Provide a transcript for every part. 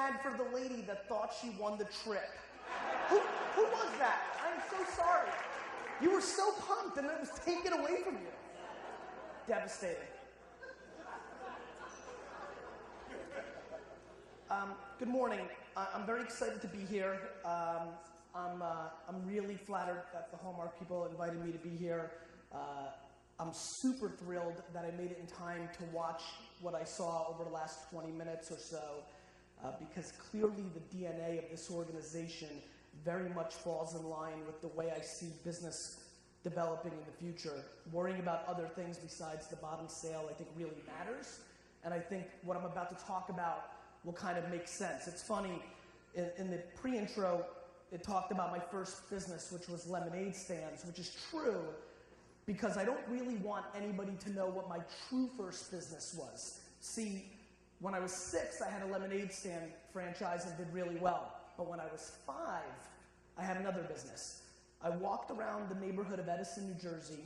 bad for the lady that thought she won the trip. Who was that? I'm so sorry. You were so pumped and it was taken away from you. Devastating. Good morning. I'm very excited to be here. I'm really flattered that the Hallmark people invited me to be here. I'm super thrilled that I made it in time to watch what I saw over the last 20 minutes or so, because clearly the DNA of this organization very much falls in line with the way I see business developing in the future. Worrying about other things besides the bottom sale, I think, really matters. And I think what I'm about to talk about will kind of make sense. It's funny, in the pre-intro, it talked about my first business, which was lemonade stands, which is true, because I don't really want anybody to know what my true first business was. See, when I was 6, I had a lemonade stand franchise and did really well. But when I was 5, I had another business. I walked around the neighborhood of Edison, New Jersey,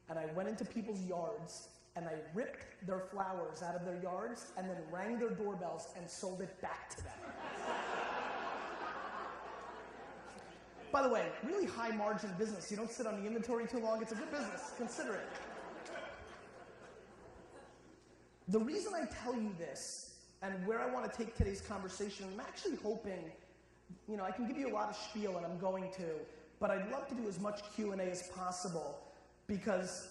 and I went into people's yards, and I ripped their flowers out of their yards, and then rang their doorbells and sold it back to them. By the way, really high margin business. You don't sit on the inventory too long. It's a good business. Consider it. The reason I tell you this, and where I want to take today's conversation, I'm actually hoping, I can give you a lot of spiel, and I'm going to, but I'd love to do as much Q&A as possible, because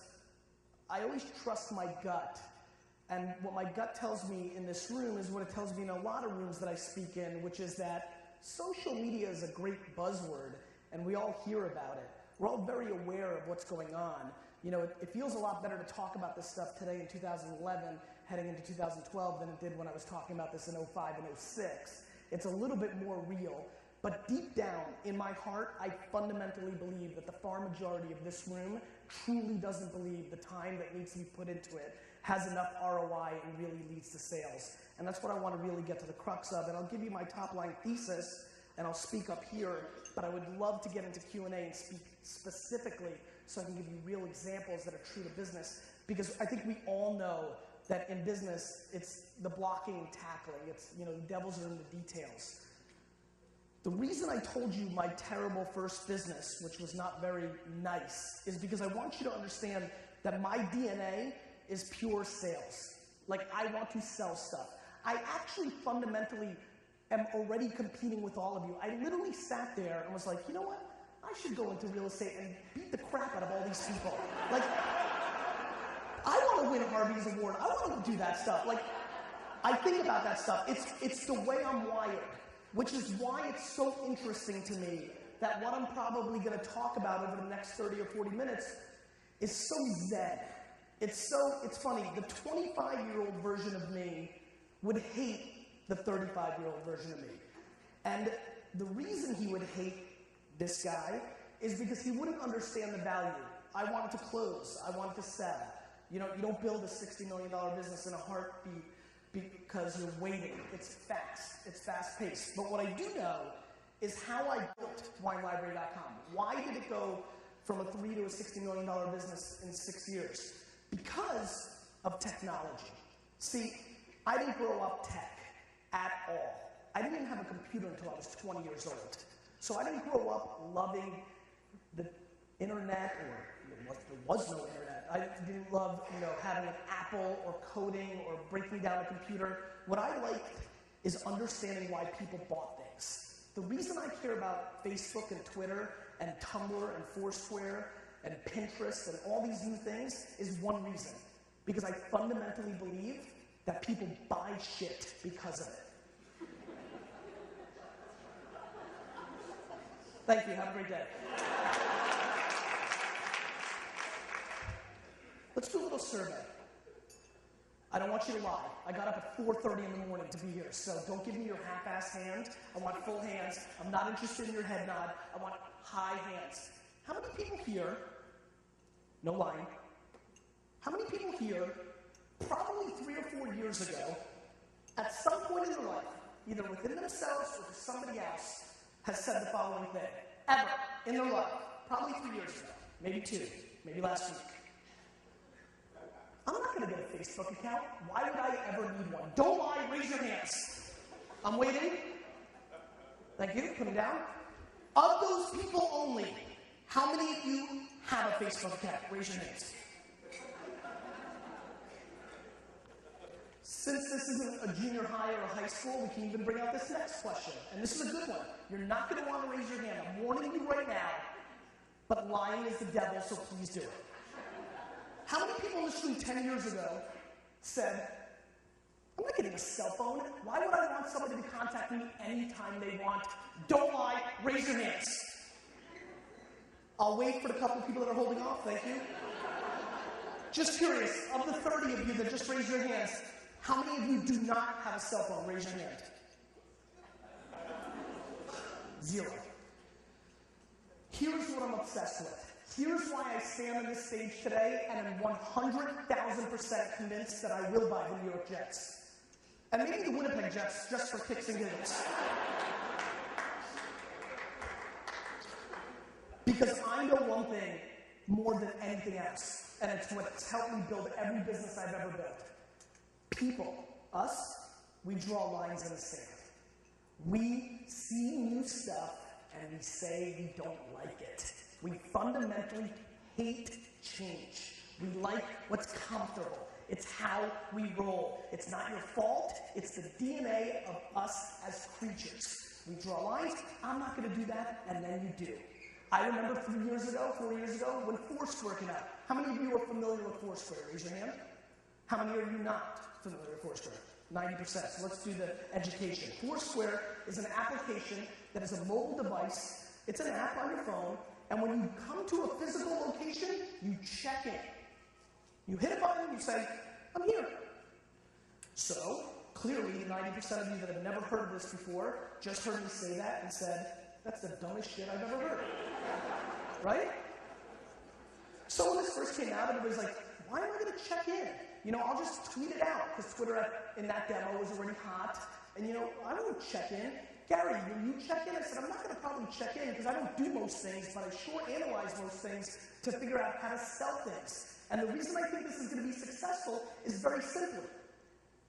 I always trust my gut. And what my gut tells me in this room is what it tells me in a lot of rooms that I speak in, which is that social media is a great buzzword, and we all hear about it. We're all very aware of what's going on. It feels a lot better to talk about this stuff today in 2011, heading into 2012, than it did when I was talking about this in 05 and 06. It's a little bit more real, but deep down in my heart, I fundamentally believe that the far majority of this room truly doesn't believe the time that needs to be put into it has enough ROI and really leads to sales. And that's what I want to really get to the crux of. And I'll give you my top line thesis, and I'll speak up here, but I would love to get into Q&A and speak specifically so I can give you real examples that are true to business, because I think we all know that in business, it's the blocking and tackling. It's, the devils are in the details. The reason I told you my terrible first business, which was not very nice, is because I want you to understand that my DNA is pure sales. Like, I want to sell stuff. I actually fundamentally am already competing with all of you. I literally sat there and was like, you know what? I should go into real estate and beat the crap out of all these people. Like, I want to win a Harvey's Award. I want to do that stuff. Like, I think about that stuff. It's the way I'm wired, which is why it's so interesting to me that what I'm probably going to talk about over the next 30 or 40 minutes is so zen. It's funny. The 25-year-old version of me would hate the 35-year-old version of me. And the reason he would hate this guy is because he wouldn't understand the value. I wanted to close. I wanted to sell. You don't build a $60 million business in a heartbeat because you're waiting. It's fast. It's fast-paced. But what I do know is how I built WineLibrary.com. Why did it go from a $3 to a $60 million business in 6 years? Because of technology. See, I didn't grow up tech at all. I didn't even have a computer until I was 20 years old. So I didn't grow up loving the internet, or there was no internet. I didn't love, having an Apple or coding or breaking down a computer. What I liked is understanding why people bought things. The reason I care about Facebook and Twitter and Tumblr and Foursquare and Pinterest and all these new things is one reason. Because I fundamentally believe that people buy shit because of it. Thank you. Have a great day. Let's do a little survey. I don't want you to lie. I got up at 4:30 in the morning to be here, so don't give me your half-ass hand. I want full hands. I'm not interested in your head nod. I want high hands. How many people here, no lying, how many people here, probably 3 or 4 years ago, at some point in their life, either within themselves or to somebody else, has said the following thing, ever, in their life, probably 3 years ago, maybe 2, maybe last week. I'm not going to get a Facebook account. Why would I ever need one? Don't lie, raise your hands. I'm waiting. Thank you. Put them down. Of those people only, how many of you have a Facebook account? Raise your hands. Since this isn't a junior high or a high school, we can even bring out this next question. And this is a good one. You're not going to want to raise your hand. I'm warning you right now. But lying is the devil, so please do it. How many people in this room 10 years ago said, I'm not getting a cell phone. Why would I want somebody to contact me anytime they want? Don't lie. Raise your hands. I'll wait for the couple of people that are holding off. Thank you. Just curious, of the 30 of you that just raised your hands, how many of you do not have a cell phone? Raise your hand. 0. Here's what I'm obsessed with. Here's why I stand on this stage today and am 100,000% convinced that I will buy the New York Jets. And maybe the Winnipeg Jets, just for kicks and giggles. Because I know one thing more than anything else, and it's what's helped me build every business I've ever built. People, us, we draw lines in the sand. We see new stuff and we say we don't like it. We fundamentally hate change. We like what's comfortable. It's how we roll. It's not your fault. It's the DNA of us as creatures. We draw lines. I'm not going to do that, and then you do. I remember 4 years ago, when Foursquare came out. How many of you are familiar with Foursquare? Raise your hand. How many are you not familiar with Foursquare? 90%. So let's do the education. Foursquare is an application that is a mobile device. It's an app on your phone, and when you come to a physical location, you check in. You hit a button, you say, I'm here. So, clearly, 90% of you that have never heard of this before just heard me say that and said, that's the dumbest shit I've ever heard. Right? So when this first came out, everybody's like, why am I going to check in? You know, I'll just tweet it out, because Twitter in that demo was already hot. And you know, I won't check in. Gary, will you check in? I said, I'm not going to probably check in, because I don't do most things, but I sure analyze most things to figure out how to sell things. And the reason I think this is going to be successful is very simply.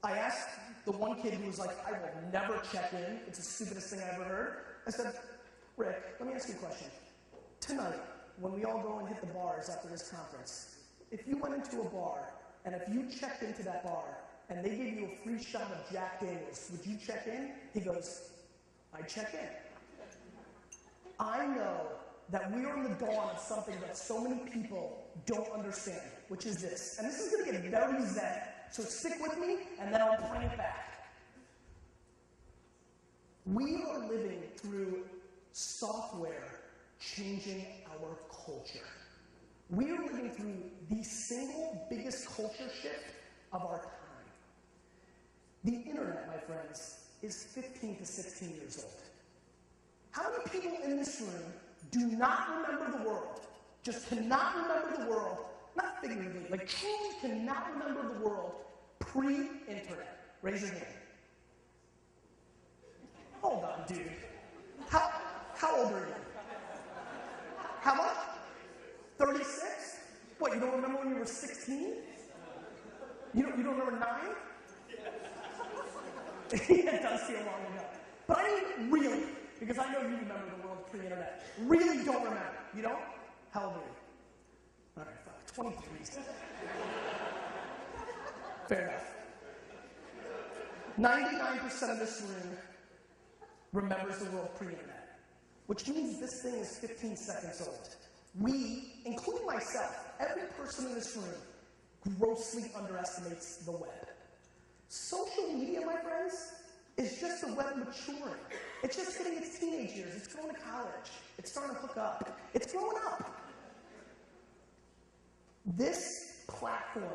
I asked the one kid who was like, I will never check in. It's the stupidest thing I ever heard. I said, Rick, let me ask you a question. Tonight, when we all go and hit the bars after this conference, if you went into a bar, and if you checked into that bar, and they gave you a free shot of Jack Daniels, would you check in? He goes, I'd check in. I know that we are in the dawn of something that so many people don't understand, which is this. And this is going to get very zen, so stick with me, and then I'll bring it back. We are living through software changing our culture. We are living through the single biggest culture shift of our time. The internet, my friends, is 15 to 16 years old. How many people in this room do not remember the world, just cannot remember the world, not figuratively, like truly cannot remember the world pre-internet? Raise your hand. Hold on, dude. How old are you? How much? 36? What, you don't remember when you were 16? You don't remember 9? It does feel long ago. But I mean, really, because I know you remember the world pre-internet. Really don't remember. You don't? How old are you? All right, fuck. 23. Fair enough. 99% of this room remembers the world pre-internet, which means this thing is 15 seconds old. We, including myself, every person in this room, grossly underestimates the web. Social media, my friends, is just the web maturing. It's just hitting its teenage years. It's going to college. It's starting to hook up. It's growing up. This platform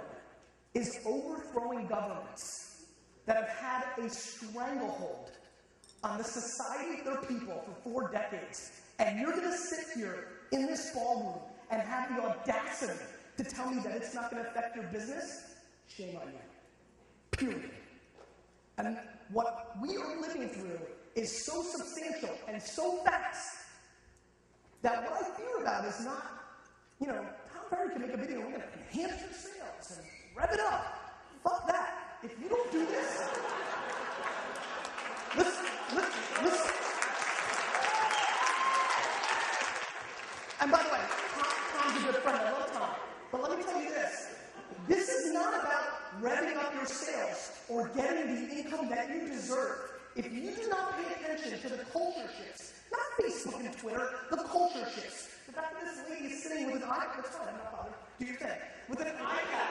is overthrowing governments that have had a stranglehold on the society of their people for 4 decades. And you're going to sit here in this ballroom and have the audacity to tell me that it's not going to affect your business? Shame on you. Period. And what we are living through is so substantial and so fast that what I fear about is not, you know, Tom Ferry can make a video, we're going to enhance your sales and rev it up. Fuck that. If you don't do this, listen. your sales or getting the income that you deserve, if you do not pay attention to the culture shifts, not Facebook and Twitter, the culture shifts. The fact that this lady is sitting with an iPad, that's fine, I'm not bothered, do your thing, with an iPad,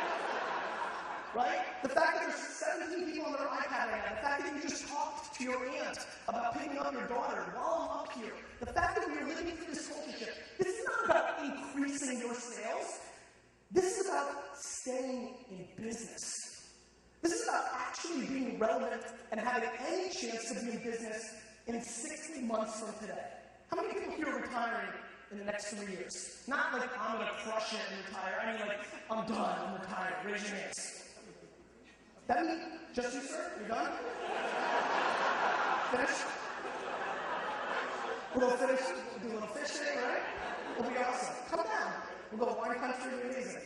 right? The fact that there's 17 people on their iPad right now, the fact that you just talked to your aunt about picking up your daughter while I'm up here, the fact that we're living through this culture shift, this is not about increasing your sales. This is about staying in business. This is about actually being relevant and having any chance to be in business in 60 months from today. How many people here are retiring in the next 3 years? Not like I'm going to crush it and retire. I mean like, I'm done, I'm retired. Raise your hands. That means, just you, sir? You're done? Finished? We'll go finish, do a little fishing, right? It'll be awesome. Come down. We'll go wine country, amazing.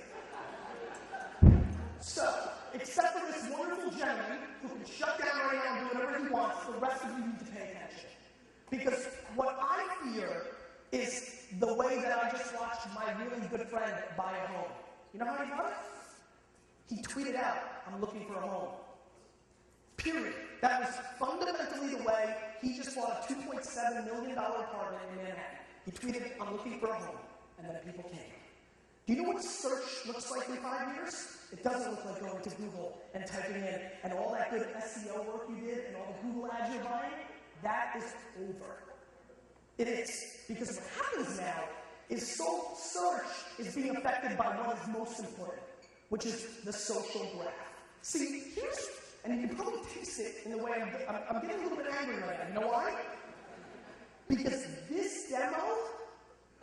So, except for this wonderful gentleman who can shut down right now and do whatever he wants, the rest of you need to pay attention. Because what I fear is the way that I just watched my really good friend buy a home. You know how he bought it? He tweeted out, I'm looking for a home. Period. That was fundamentally the way he just bought a $2.7 million apartment in Manhattan. He tweeted, I'm looking for a home. And then people came. Do you know what search looks like in 5 years? It doesn't look like going to Google and typing in and all that good SEO work you did and all the Google ads you're buying. That is over. It is. Because what happens now is search is being affected by what is most important, which is the social graph. See, and you can probably taste it in the way I'm getting a little bit angry right now. You know why? Because this demo,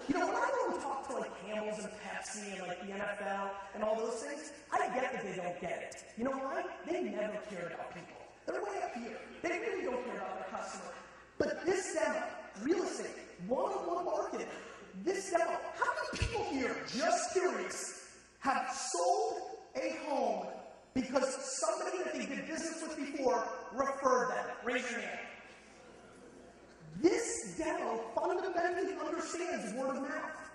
you know, when I go and talk to like Hamels and Pepsi and like the NFL and all those things, I get that they don't get it. You know why? They never care about people. They're way up here. They really don't care about their customer. But this demo, real estate, one-on-one marketing, this demo, how many people here, just curious, have sold a home because somebody that they did business with before referred them? Raise your hand. This demo fundamentally understands word of mouth.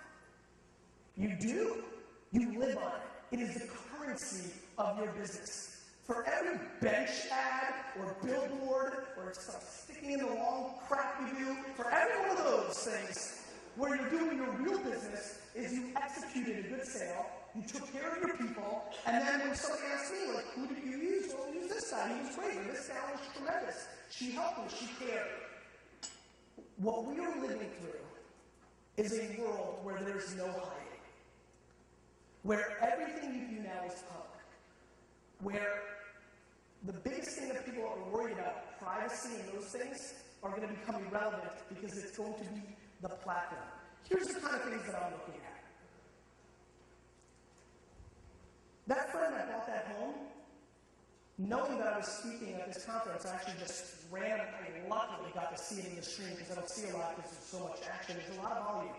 You do. You live on it. It is the currency of your business. For every bench ad or billboard or stuff sticking in the long crap you do, for every one of those things where you're doing your real business is you executed a good sale, you took care of your people, and then when somebody asks me, like, who did you use? Well, I used this guy. He was great. Or this gal was tremendous. She helped me. She cared. What we are living through is a world where there's no hiding, where everything you do now is public, where the biggest thing that people are worried about, privacy and those things, are going to become irrelevant because it's going to be the platform. Here's the kind of things that I'm looking at. That friend that bought that home, knowing that I was speaking at this conference, I actually just ran and luckily got to see it in the stream because I don't see a lot because there's so much action. There's a lot of volume.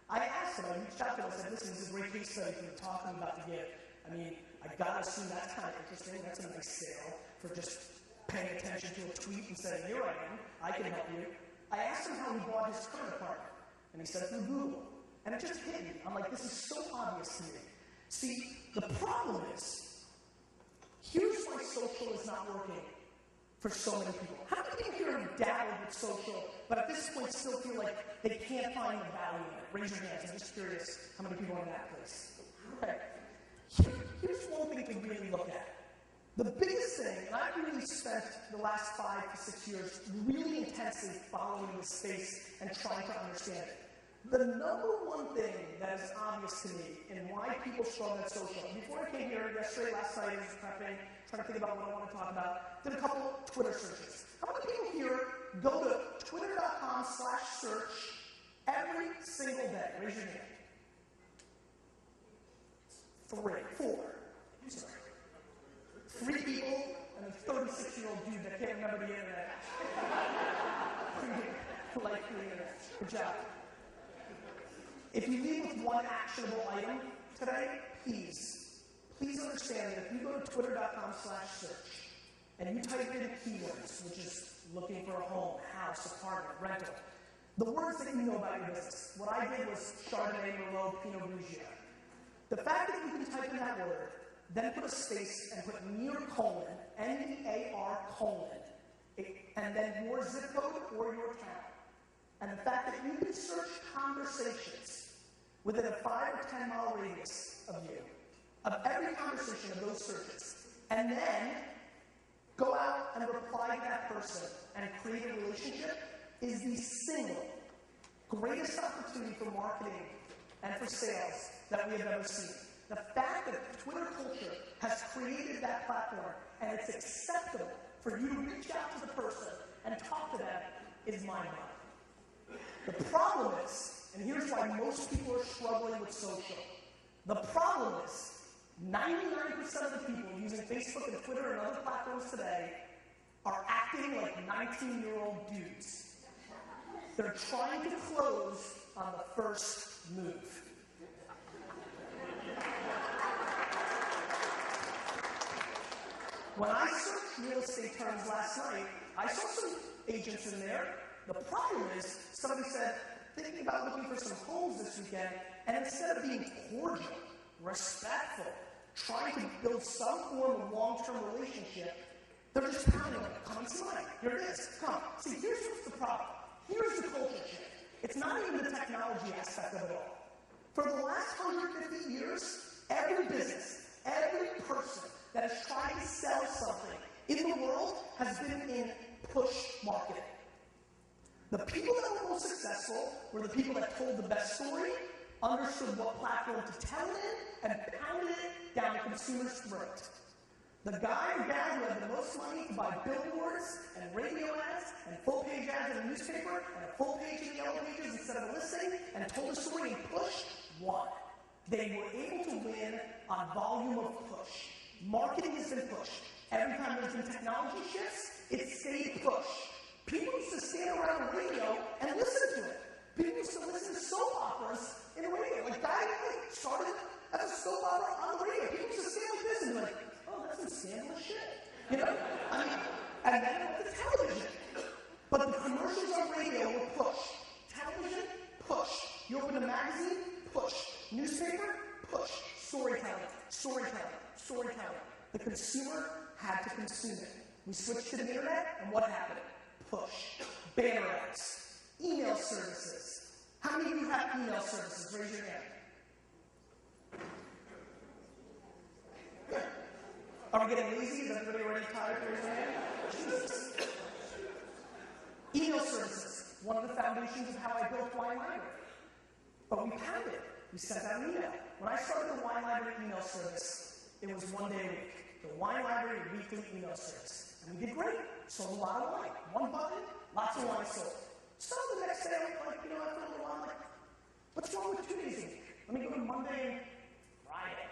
I asked him, I reached out to him, I said, listen, this is a great case study for the talk I'm about to give. I mean, I got to assume that's kind of interesting. That's a nice sale for just paying attention to a tweet and saying, here I am, I can help you. I asked him how he bought his current apartment, and he said through Google. And it just hit me. I'm like, this is so obvious to me. See, the problem is, here's why social is not working for so many people. How many people here have dabbled with social, but at this point still feel like they can't find the value in it? Raise your hands. I'm just curious how many people are in that place. Okay. Here's one thing to really look at. The biggest thing, and I've really spent the last 5 to 6 years really intensely following this space and trying to understand it. The number one thing that is obvious to me and why people struggle at social, before I came here yesterday, last night, I was prepping, trying to think about what I want to talk about, did a couple Twitter searches. How many people here go to twitter.com/search every single day? Raise your hand. 3, 4. Sorry. 3 people and a 36-year-old dude that can't remember the internet. Like the internet. Good job. If you leave with one actionable item today, please understand that if you go to twitter.com/search and you type in keywords, which is looking for a home, house, apartment, rental, the words that you know about your business. What I did was Chardonnay, Merlot, Pinot Grigio. The fact that you can type in that word then put a space and put near colon, NEAR colon, and then your zip code or your town. And the fact that you can search conversations within a 5 or 10 mile radius of you, of every conversation of those searches, and then go out and reply to that person and create a relationship is the single greatest opportunity for marketing and for sales that we have ever seen. The fact that Twitter culture has created that platform and it's acceptable for you to reach out to the person and talk to them is mind-blowing. The problem is, and here's why most people are struggling with social, the problem is 99% of the people using Facebook and Twitter and other platforms today are acting like 19-year-old dudes. They're trying to close on the first move. When I searched real estate terms last night, I saw some agents in there. The problem is, somebody said, thinking about looking for some homes this weekend, and instead of being cordial, respectful, trying to build some form of long-term relationship, they're just pounding like, come and see mine. Here it is. Come. See, here's what's the problem. Here's the culture shift. It's not even the technology aspect of it all. For the last 150 years, every business, every person that has tried to sell something in the world has been in push marketing. The people that were most successful were the people that told the best story, understood what platform to tell it in, and pounded it down the consumer's throat. The guy or gal who had the most money to buy billboards and radio ads and full-page ads in a newspaper and a full page in the yellow pages instead of a listing and told a story and pushed, won. They were able to win on volume of push. Marketing has been pushed. Every time there's been technology shifts, it's stayed push. People used to stand around the radio and listen to it. People used to listen to soap operas in the radio. Like, that started as a soap opera on the radio. People used to stand like this and be like, oh, that's some scandalous shit. You know? I mean, and then it went to television. But the commercials on radio were push. Television, push. You open a magazine, push. Newspaper, push. Storytelling, storytelling, storytelling. The consumer had to consume it. We switched to the internet, and what happened? Push. Banner ads. Email services. How many of you have email services? Raise your hand. Good. Are we getting lazy? Is everybody already tired? Raise your hand. Jesus. Email services. One of the foundations of how I built Wine Library. But we pounded it. We sent out an email. When I started the Wine Library email service, it was 1 day a week. The Wine Library weekly email service. And we did great. Sold a lot of wine. One button, lots of wine sold. So the next day, I'm like, you know, after a little while, I'm like, what's wrong with 2 days a week? Let me go to Monday and Friday.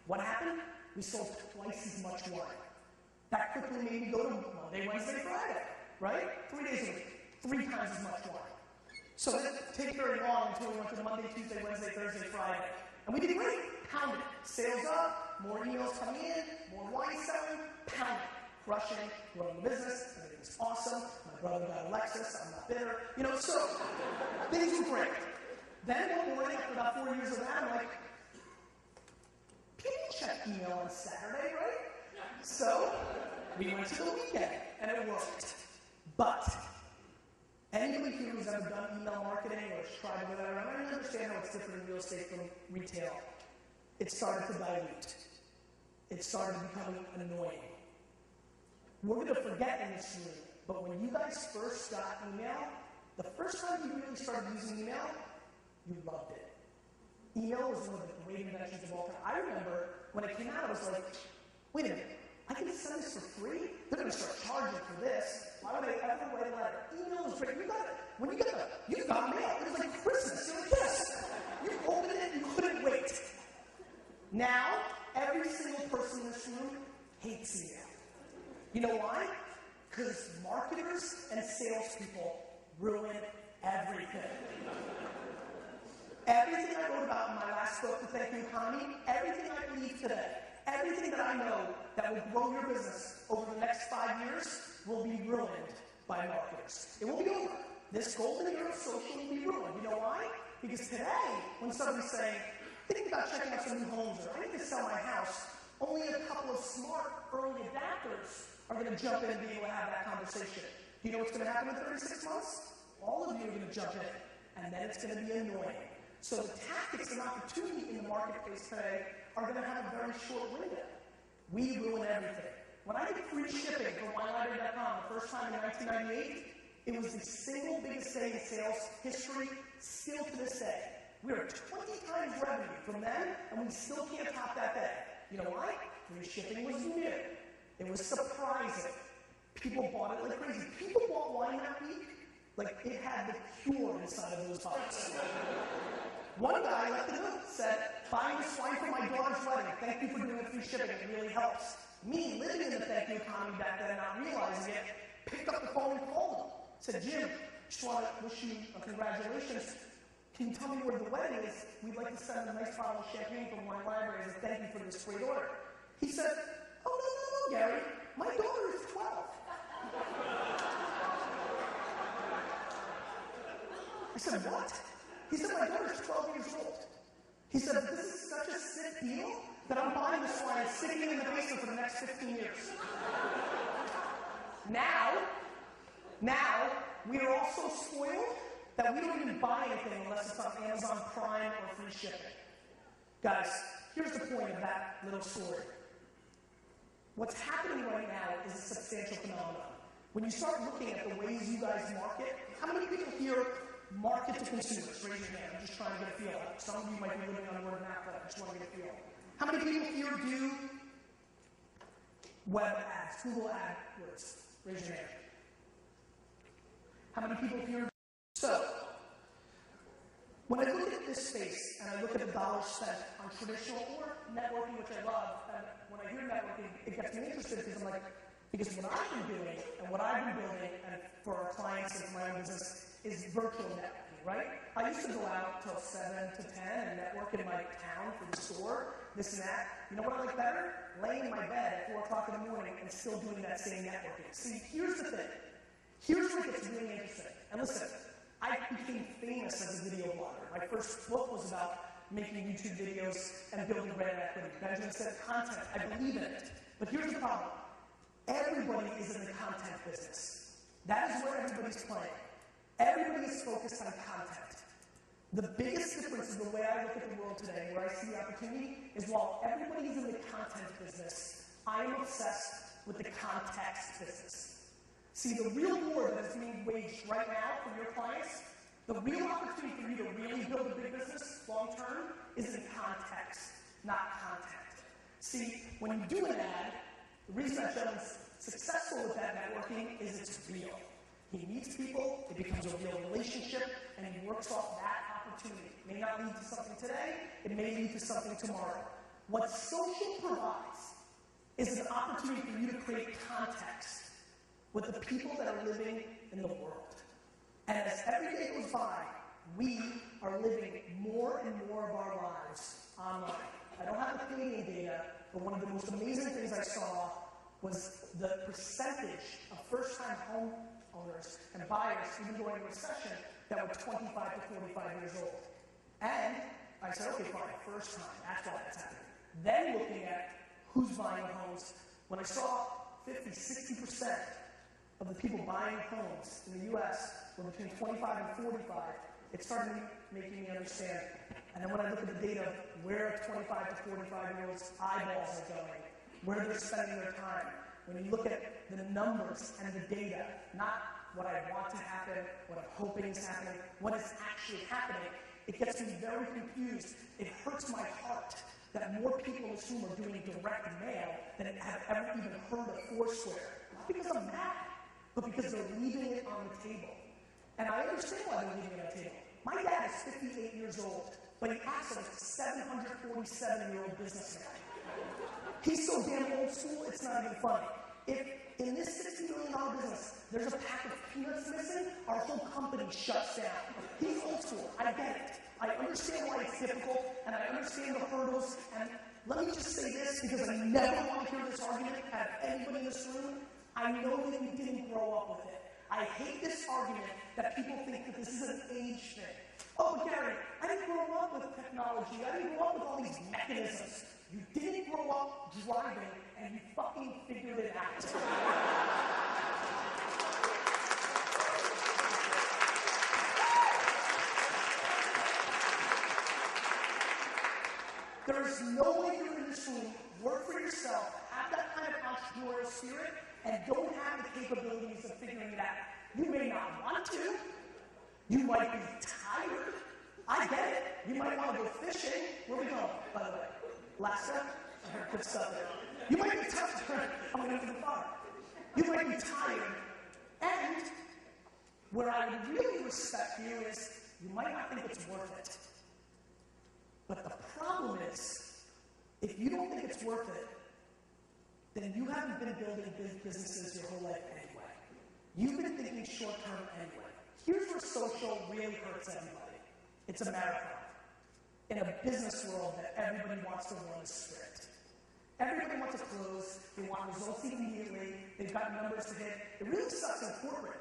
What happened? We sold twice as much wine. That quickly made me go to Monday, Wednesday, Friday, right? 3 days a week. 3 times as much wine. So it didn't take very long until we went to Monday, Tuesday, Wednesday, Thursday, Friday. And we did great. Pounded. Sales up, more emails coming in, more wine selling, pounded. Crushing, growing the business, everything's awesome. My brother got a Lexus, I'm not bitter. You know, so things were great. Then one morning, after about 4 years of that, I'm like, people check email on Saturday, right? So we went to the weekend, and it worked. But anybody here who's ever done email marketing or has tried it, whatever, I don't understand how it's different in real estate from retail. It started to dilute. It started becoming annoying. We're going to forget in this room, but when you guys first got email, the first time you really started using email, you loved it. Email was one of the great inventions of all time. I remember when it came out, I was like, wait a minute, I can send this for free? They're going to start charging for this. Why would I ever write a letter? Email is great. You got it. When you got mail. It was like Christmas. You're like, yes. You opened it, you couldn't wait. Now, every single person in this room hates email. You know why? Because marketers and salespeople ruin everything. Everything I wrote about in my last book, The Thank You Economy, everything I believe today, everything that I know that will grow your business over the next 5 years will be ruined by marketers. It will be over. This golden era of social will be ruined. You know why? Because today, when somebody's saying, think about checking out some new homes, or I need to sell my house, only a couple of smart early adapters are going to jump in and be able to have that conversation. Do you know what's going to happen in 36 months? All of you are going to jump in, and then it's going to be annoying. So the tactics and opportunity in the marketplace today are going to have a very short window. We ruin everything. When I did free shipping for WineLibrary.com the first time in 1998, it was the single biggest day in sales history, still to this day. We are 20 times revenue from then, and we still can't top that day. You know why? Free shipping was new. It was surprising. People bought it like crazy. People bought wine that week like it had the cure inside of those bottles. One guy left a note, said, buying this wine for my daughter's wedding. Thank you for doing the free shipping. It really helps. Me, living in the thank you economy back then and not realizing it, picked up the phone and called him. Said, Jim, just want to wish you a congratulations. Can you tell me where the wedding is? We'd like to send a nice bottle of champagne from Wine Library as a thank you for this great order. He said, oh, no, Gary. My daughter is 12. I said, what? He said, my daughter's 12 years old. He said, this is such a sick deal that I'm buying this wine and sticking it in the basement for the next 15 years. Now, we are all so spoiled that we don't even buy anything unless it's on Amazon Prime or free shipping. Guys, here's the point of that little story. What's happening right now is a substantial phenomenon. When you start looking at the ways you guys market, how many people here market to consumers? Raise your hand. I'm just trying to get a feel. Some of you might be living on word of mouth, but I just want to get a feel. How many people here do web ads, Google AdWords? Raise your hand. How many people here? So, when I look at this space and I look at the dollars spent on traditional or networking, which I love, and when I hear networking, it gets me interested because I'm like, because what I've been doing and what I've been building and for our clients and for my own business is virtual networking, right? I used to go out till 7 to 10 and network in my town for the store, this and that. You know what I like better? Laying in my bed at 4 o'clock in the morning and still doing that same networking. See, here's the thing. Here's where it gets really interesting. And listen, I became famous as a video blogger. My first book was about making YouTube videos and building brand equity. Benjamin said content. I believe in it. But here's the problem. Everybody is in the content business. That is where everybody's playing. Everybody is focused on content. The biggest difference in the way I look at the world today, where I see the opportunity, is while everybody is in the content business, I am obsessed with the context business. See, the real war that is being waged right now for your clients, the real opportunity for you to really build a big business long term is in context, not content. See, when you do an ad, the reason that gentleman's successful with that networking is it's real. He meets people, it becomes a real relationship, and he works off that opportunity. It may not lead to something today, it may lead to something tomorrow. What social provides is an opportunity for you to create context with the people that are living in the world. And as every day goes by, we are living more and more of our lives online. I don't have the Canadian data, but one of the most amazing things I saw was the percentage of first-time home owners and buyers, even during a recession, that were 25 to 45 years old. And I said, okay, fine, first time, that's why that's happening. Then looking at who's buying homes, when I saw 50, 60% of the people buying homes in the U.S. were between 25 and 45, it started making me understand. And then when I look at the data of where 25 to 45-year-olds' eyeballs are going, where they're spending their time, when you look at the numbers and the data, not what I want to happen, what I'm hoping is happening, what is actually happening, it gets me very confused. It hurts my heart that more people in this room are doing direct mail than have ever even heard of Foursquare. Not because I'm mad, but because they're leaving it on the table. And I understand why they're leaving it on the table. My dad is 58 years old, but he acts like a 747-year-old businessman. He's so damn old school, it's not even funny. If in this $60 million business, there's a pack of peanuts missing, our whole company shuts down. He's old school, I get it. I understand why it's difficult, and I understand the hurdles, and let me just say this, because I never want to hear this argument out of anybody in this room. I know that we didn't grow up with it. I hate this argument that people think that this is an age thing. Oh, but Gary, I didn't grow up with technology. I didn't grow up with all these mechanisms. You didn't grow up driving and you fucking figured it out. There's no way you're in this room, work for yourself, have that kind of entrepreneurial spirit, and don't have the capabilities of figuring it out. You may not want to. You might be tired. I get it. You might want to go fishing. Where are we going, by the way? Alaska? I heard good stuff there. You might be tired. I'm going to the farm. You might be tired. And where I would really respect you is you might not think it's worth it. But the problem is, if you don't think it's worth it, then you haven't been building big businesses your whole life anyway. You've been thinking short-term anyway. Here's where social really hurts everybody. It's a marathon. In a business world that everybody wants to run a sprint. Everybody wants to close. They want results immediately. They've got numbers to hit. It really sucks in corporate.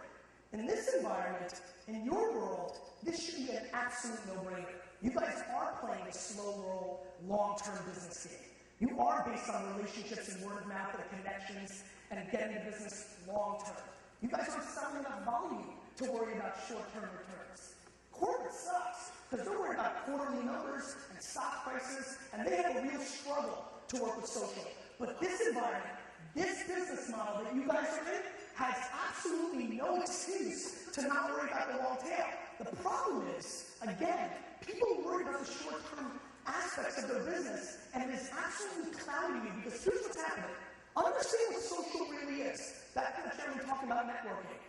In this environment, in your world, this should be an absolute no-brainer. You guys are playing a slow-roll, long-term business game. You are based on relationships and word of mouth and connections and getting the business long-term. You guys aren't selling enough volume to worry about short-term returns. Corporate sucks because they're worried about quarterly numbers and stock prices, and they have a real struggle to work with social. But this environment, this business model that you guys are in, has absolutely no excuse to not worry about the long tail. The problem is, again, people worry about the short-term aspects of their business, and it is absolutely clouding you because here's what's happening. Understand what social really is. That kind of gentleman talking about networking.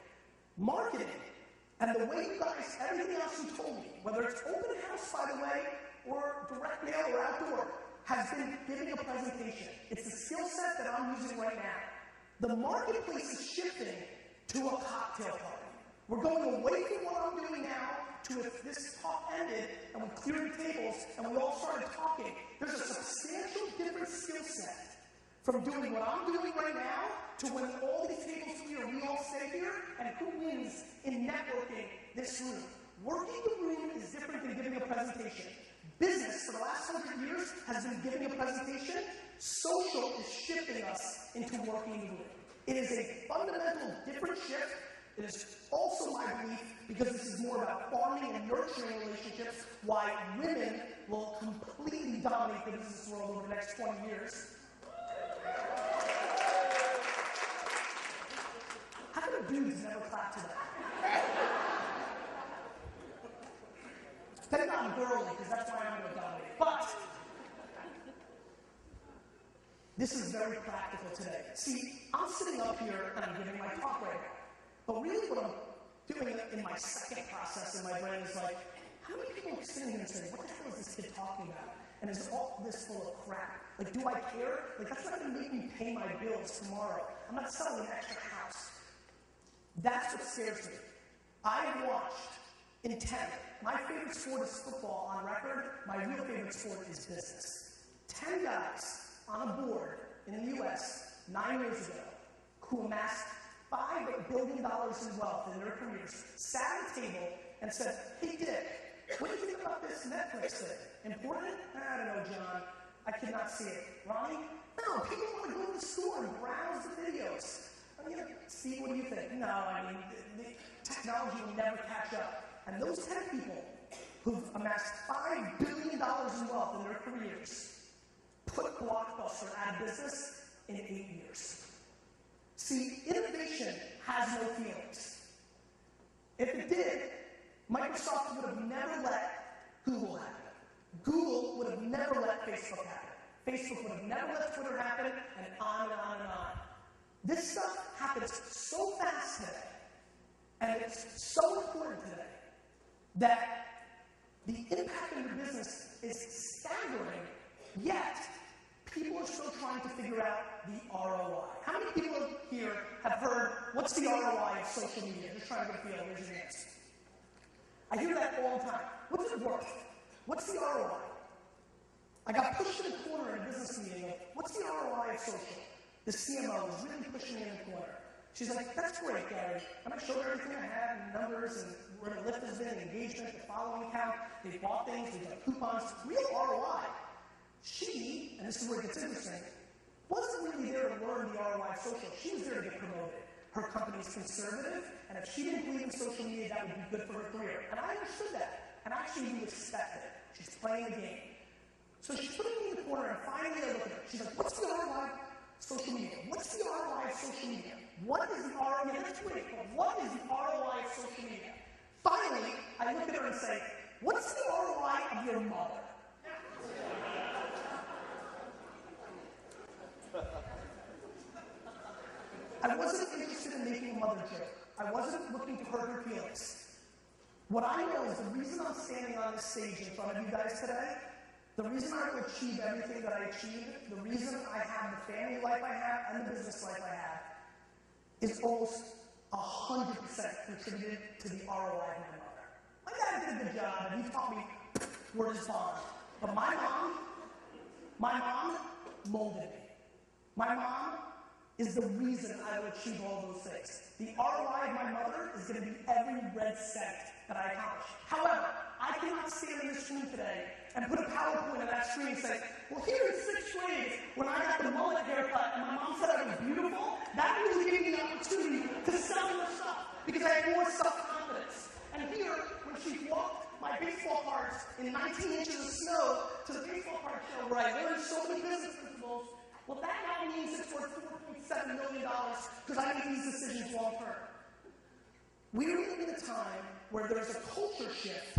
Marketing, and the way you guys, everything else you told me, whether it's open house, by the way, or direct mail or outdoor, has been giving a presentation. It's the skill set that I'm using right now. The marketplace is shifting to a cocktail party. We're going away from what I'm doing now to if this talk ended and we cleared the tables and we all started talking. There's a substantial different skill set from doing what I'm doing right now to when all these tables clear, we all stay here, and who wins in networking this room. Working the room is different than giving a presentation. Business, for the last 100 years, has been giving a presentation. Social is shifting us into working the room. It is a fundamental different shift. It is also my belief, because this is more about farming and nurturing relationships, why women will completely dominate the business world over the next 20 years. How come dudes never clap to that? Thank God I'm girly, because that's why I'm going to dominate. But this is very practical today. See, I'm sitting up here and I'm giving my talk right now. But really what I'm doing in my second process in my brain is like, how many people are sitting here and saying, what the hell is this kid talking about? And is all this full of crap? Like, do I care? Like, that's not going to make me pay my bills tomorrow. I'm not selling an extra house. That's what scares me. I watched in 10. My favorite sport is football on record. My real favorite sport is business. 10 guys on a board in the US 9 years ago who amassed $5 billion in wealth in their careers sat at a table and said, hey Dick, what do you think about this Netflix thing? Important? I don't know, John. I cannot see it. Ronnie? No, people want to go to the store and browse the videos. You know, Steve, what do you think? No, I mean, the technology will never catch up. And those 10 people who've amassed $5 billion in wealth in their careers put Blockbuster out of business in 8 years. See, innovation has no feelings. If it did, Microsoft would have never let Google happen. Google would have never let Facebook happen. Facebook would have never let Twitter happen, and on and on and on. This stuff happens so fast today, and it's so important today, that the impact on your business is staggering, yet people are still trying to figure out the ROI. How many people here have heard, what's the ROI of social media? Just trying to get a feel, raise your hands. I hear that all the time. What's it worth? What's the ROI? I got pushed in a corner in a business meeting of, what's the ROI of social? The CMO was really pushing me in the corner. She's like, that's great, Gary. I'm going to show her everything I have and numbers, and where the lift has been, engagement, the following count. They bought things, they got coupons, real ROI. She, and this is where it gets interesting, wasn't really there to learn the ROI of social. She was there to get promoted. Her company's conservative, and if she didn't believe in social media, that would be good for her career. And I understood that, and actually we respect it. She's playing the game. So she's putting me in the corner, and finally I look at her. She's like, what's the ROI of social media? What's the ROI of social media? What is the ROI? Yeah, that's great, but what is the ROI of social media? Finally, I look at her and say, what's the ROI of your mother? I wasn't interested in making a mother joke. I wasn't looking to hurt her feelings. What I know is the reason I'm standing on this stage in front of you guys today, the reason I will achieve everything that I achieved, the reason I have the family life I have and the business life I have, is almost 100% contributed to the ROI of my mother. My dad did a good job, and he taught me where to bond. But my mom molded me. My mom is the reason I will achieve all those things. The ROI of my mother is going to be every red cent that I accomplish. However, I cannot stand in this room today and put a PowerPoint on that screen and say, well, here in 6th grade, when I got the mullet haircut and my mom said I was beautiful, that really gave me the opportunity to sell more stuff because I had more self-confidence. And here, when she walked my baseball cards in 19 inches of snow to the baseball card show where I learned so many business principles, well, that now means it's worth $4.7 million because I make these decisions long term. We're living in a time where there's a culture shift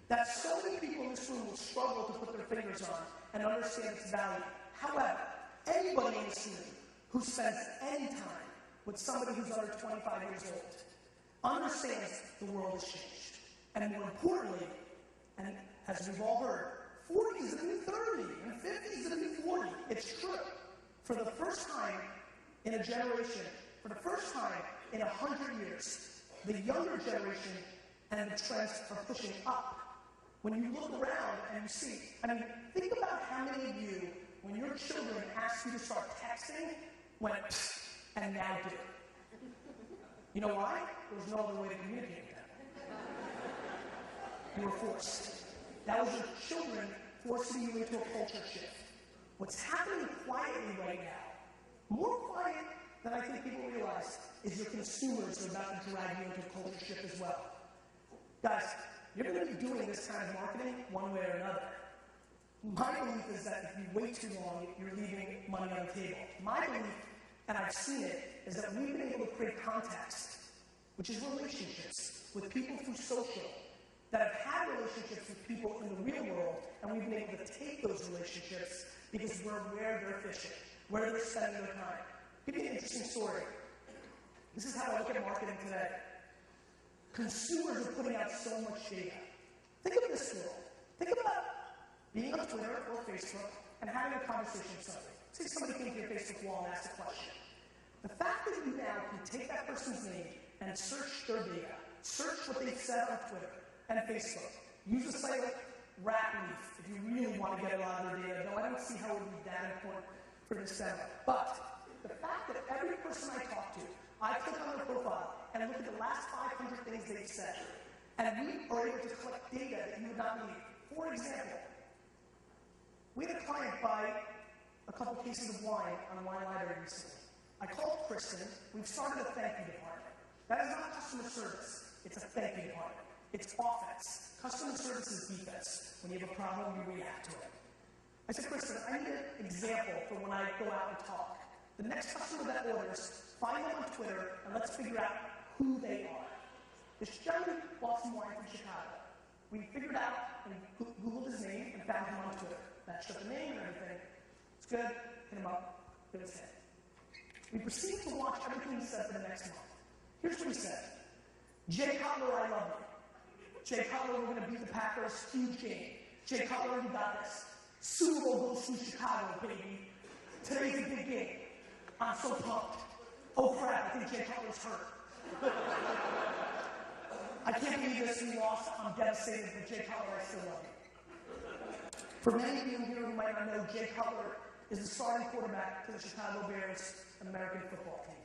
that so many people in this room will struggle to put their fingers on and understand its value. However, anybody in this room who spends any time with somebody who's under 25 years old understands the world has changed. And more importantly, and as we've all heard, 40 is the new 30, and 50 is the new 40. It's true. For the first time in a generation, for the first time in 100 years, the younger generation and the trends are pushing up. When you look around and you see, I mean, think about how many of you, when your children ask you to start texting, went, and now do. You know why? There was no other way to communicate with them. You were forced. That was your children forcing you into a culture shift. What's happening quietly right now, more quiet than I think people realize, is your consumers are about to drag you into a culture shift as well. Guys, you're going to be doing this kind of marketing one way or another. My belief is that if you wait too long, you're leaving money on the table. My belief, and I've seen it, is that we've been able to create context, which is relationships with people through social, that have had relationships with people in the real world, and we've been able to take those relationships because we're where they're fishing, where they're spending their time. I'll give you an interesting story. This is how I look at marketing today. Consumers are putting out so much data. Think of this world. Think about being on Twitter or Facebook and having a conversation with somebody. Say somebody came to your Facebook wall and asked a question. The fact that you now can take that person's name and search their data, search what they've said on Twitter and Facebook, use a site like Ratleaf if you really want to get a lot of their data, though I don't see how it would be that important for this demo. But the fact that every person I talk to, I click on their profile and look at the last 500 things they've said, and we are able to collect data that you would not need. For example, we had a client buy a couple cases of wine on Wine Library recently. I called Kristen. We've started a thank you department. That is not customer service. It's a thank you department. It's offense. Customer service is defense. When you have a problem, you react to it. I said, Kristen, I need an example for when I go out and talk. The next customer that orders, find them on Twitter, and let's figure out who they are. This gentleman bought some wine from Chicago. We figured out and Googled his name and found him on Twitter. Matched up the name and everything. It's good. Hit him up. It was him. We proceeded to watch everything he said for the next month. Here's what he said. Jay Cutler, I love you. Jay Cutler, we're going to beat the Packers. Huge game. Jay Cutler, you got this. Super Bowl goes to Chicago, baby. Today's a big game. I'm so pumped. Oh crap, I think Jay Cutler's hurt. I can't believe this, we lost. I'm devastated, but Jay Cutler, I still love you. For many of you here who might not know, Jay Cutler is the starting quarterback to the Chicago Bears American football team.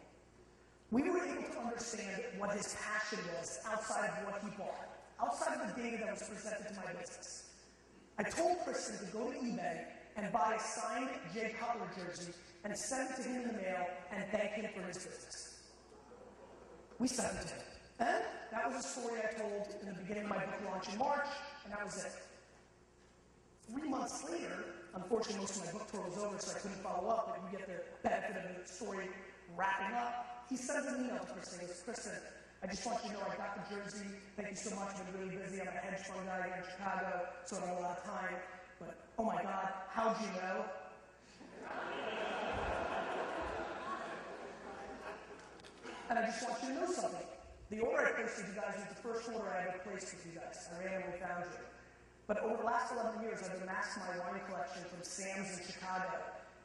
We were able to understand what his passion was outside of what he bought, outside of the data that was presented to my business. I told Kristen to go to eBay and buy a signed Jay Cutler jersey and send it to him in the mail and thank him for his business. We sent it to him. And that was a story I told in the beginning of my book launch in March, and that was it. 3 months later, unfortunately most of my book tour was over, so I couldn't follow up, but you get the benefit of the story wrapping up. He sends an email to Kristen. He goes, Kristen, I just want you to know I got the jersey. Thank you so much. I've been really busy. I'm a hedge fund guy here in Chicago, so I don't have a lot of time. But, oh my God, how'd you know? And I just want you to know something. The order I placed with you guys was the first order I ever placed with you guys. I randomly found you. But over the last 11 years, I've amassed my wine collection from Sam's in Chicago,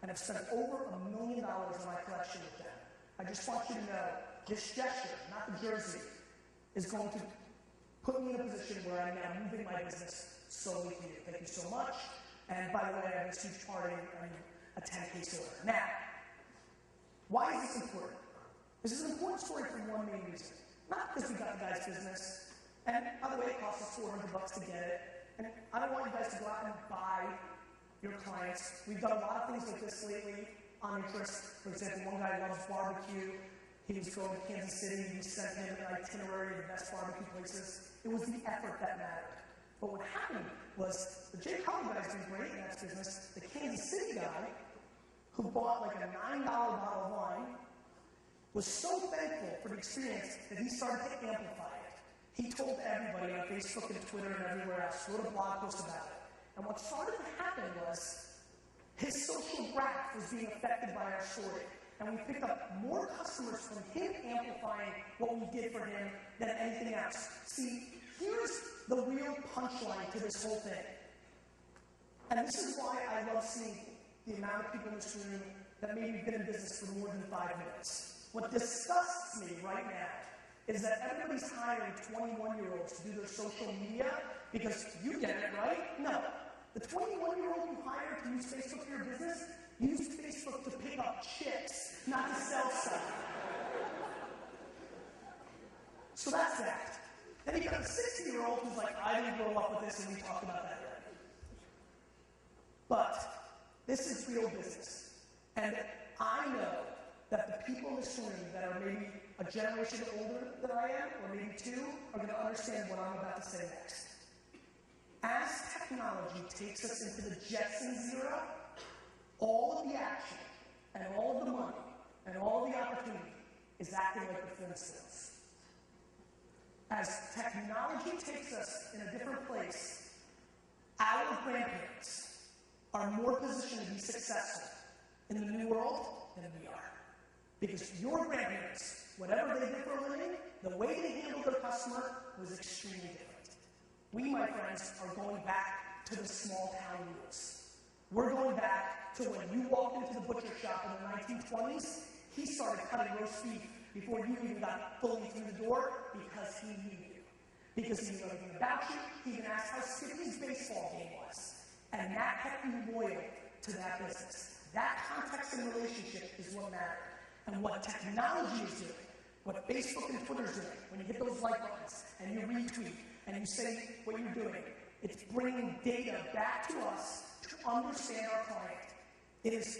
and have spent over $1 million on my collection with them. I just want you to know, this gesture, not the jersey, is going to put me in a position where I'm now moving my business solely to you. Thank you so much. And by the way, I have this huge party, a 10-case order. Now, why is this important? This is an important story for one main reason. Not because we got the guy's business, and by the way, it costs us $400 to get it. And I don't want you guys to go out and buy your clients. We've done a lot of things like this lately on interest. For example, one guy loves barbecue. He was going to Kansas City. We sent him an itinerary of the best barbecue places. It was the effort that mattered. But what happened was the Jay Cutler guy's been great in that business. The Kansas City guy, who bought like a $9 bottle of wine, was so thankful for the experience that he started to amplify it. He told everybody on Facebook and Twitter and everywhere else, wrote a blog post about it. And what started to happen was his social graph was being affected by our story. And we picked up more customers from him amplifying what we did for him than anything else. See, here's the real punchline to this whole thing. And this is why I love seeing the amount of people in this room that maybe have been in business for more than 5 minutes. What disgusts me right now is that everybody's hiring 21-year-olds to do their social media because you get it, right? No. The 21-year-old you hire to use Facebook for your business, use Facebook to pick up chicks, not to sell stuff. So that's that. Then you got a 60-year-old who's like, I didn't grow up with this, and we talked about that already. But this is real business. And I know that the people in this room that are maybe a generation older than I am, or maybe 2, are going to understand what I'm about to say next. As technology takes us into the Jetsons era, all of the action, and all of the money, and all of the opportunity is acting like the Flintstones. As technology takes us in a different place, our grandparents are more positioned to be successful in the new world than we are. Because your grandparents, whatever they did for a living, the way they handled their customer was extremely different. We, my friends, are going back to the small town rules. We're going back to when you walked into the butcher shop in the 1920s, he started cutting roast beef before you even got fully through the door because he knew you. Because he knew everything about you, he even asked how stiff his baseball game was. And that kept you loyal to that business. That context and relationship is what mattered. And what technology is doing, what Facebook and Twitter is doing, when you hit those like buttons and you retweet and you say what you're doing, it's bringing data back to us to understand our client. It is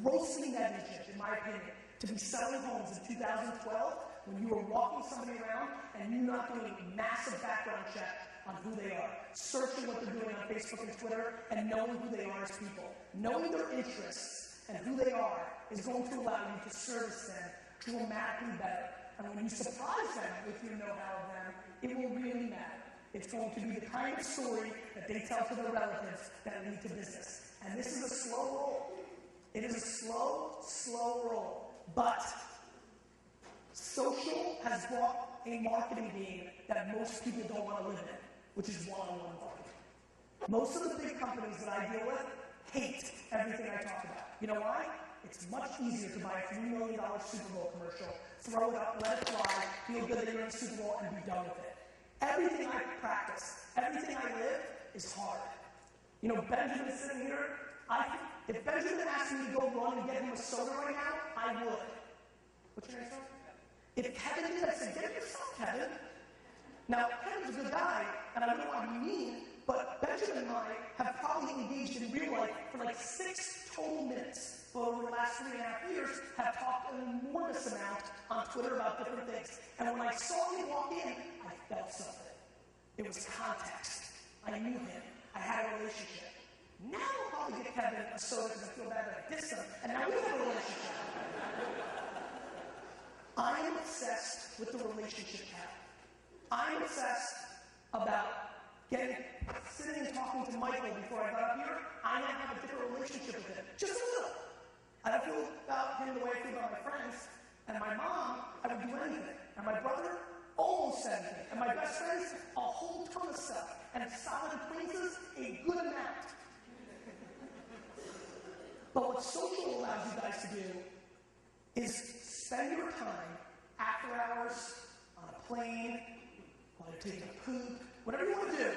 grossly negligent, in my opinion, to be selling homes in 2012 when you are walking somebody around and you're not doing a massive background check on who they are, searching what they're doing on Facebook and Twitter, and knowing who they are as people, knowing their interests and who they are is going to allow you to service them dramatically better. And when you surprise them with your know-how of them, it will really matter. It's going to be the kind of story that they tell to their relatives that lead to business. And this is a slow roll. It is a slow, slow roll. But social has brought a marketing game that most people don't want to live in, which is one-on-one marketing. Most of the big companies that I deal with hate everything I talk about. You know why? It's much easier to buy a $3 million Super Bowl commercial, throw it up, let it fly, feel good that you're in the Super Bowl, and be done with it. Everything I practice, everything I live is hard. You know, Benjamin is sitting here. If Benjamin asked me to go run and get him a soda right now, I would. What's your name, sir? If Kevin did, I'd say, get it yourself, Kevin. Now, Kevin's a good guy, and I don't want to be mean, but Benjamin and I have probably engaged in real life for like 6 total minutes. But over the last 3.5 years, have talked an enormous amount on Twitter about different things. And when I saw him walk in, I felt something. It was context. I knew him. I had a relationship. Now I'll probably get Kevin a soda because I feel bad that I dissed him, and now we have a relationship. I am obsessed with the relationship tab. I'm obsessed about sitting and talking to Michael before I got up here. I now have a different relationship with him. Just a little. I don't feel about him the way I feel about my friends. And my mom, I would do anything. And my brother, almost anything. And my best friends, a whole ton of stuff. And solid acquaintances, a good amount. But what social allows you guys to do is spend your time after hours, on a plane, while you're taking a poop, whatever you want to do.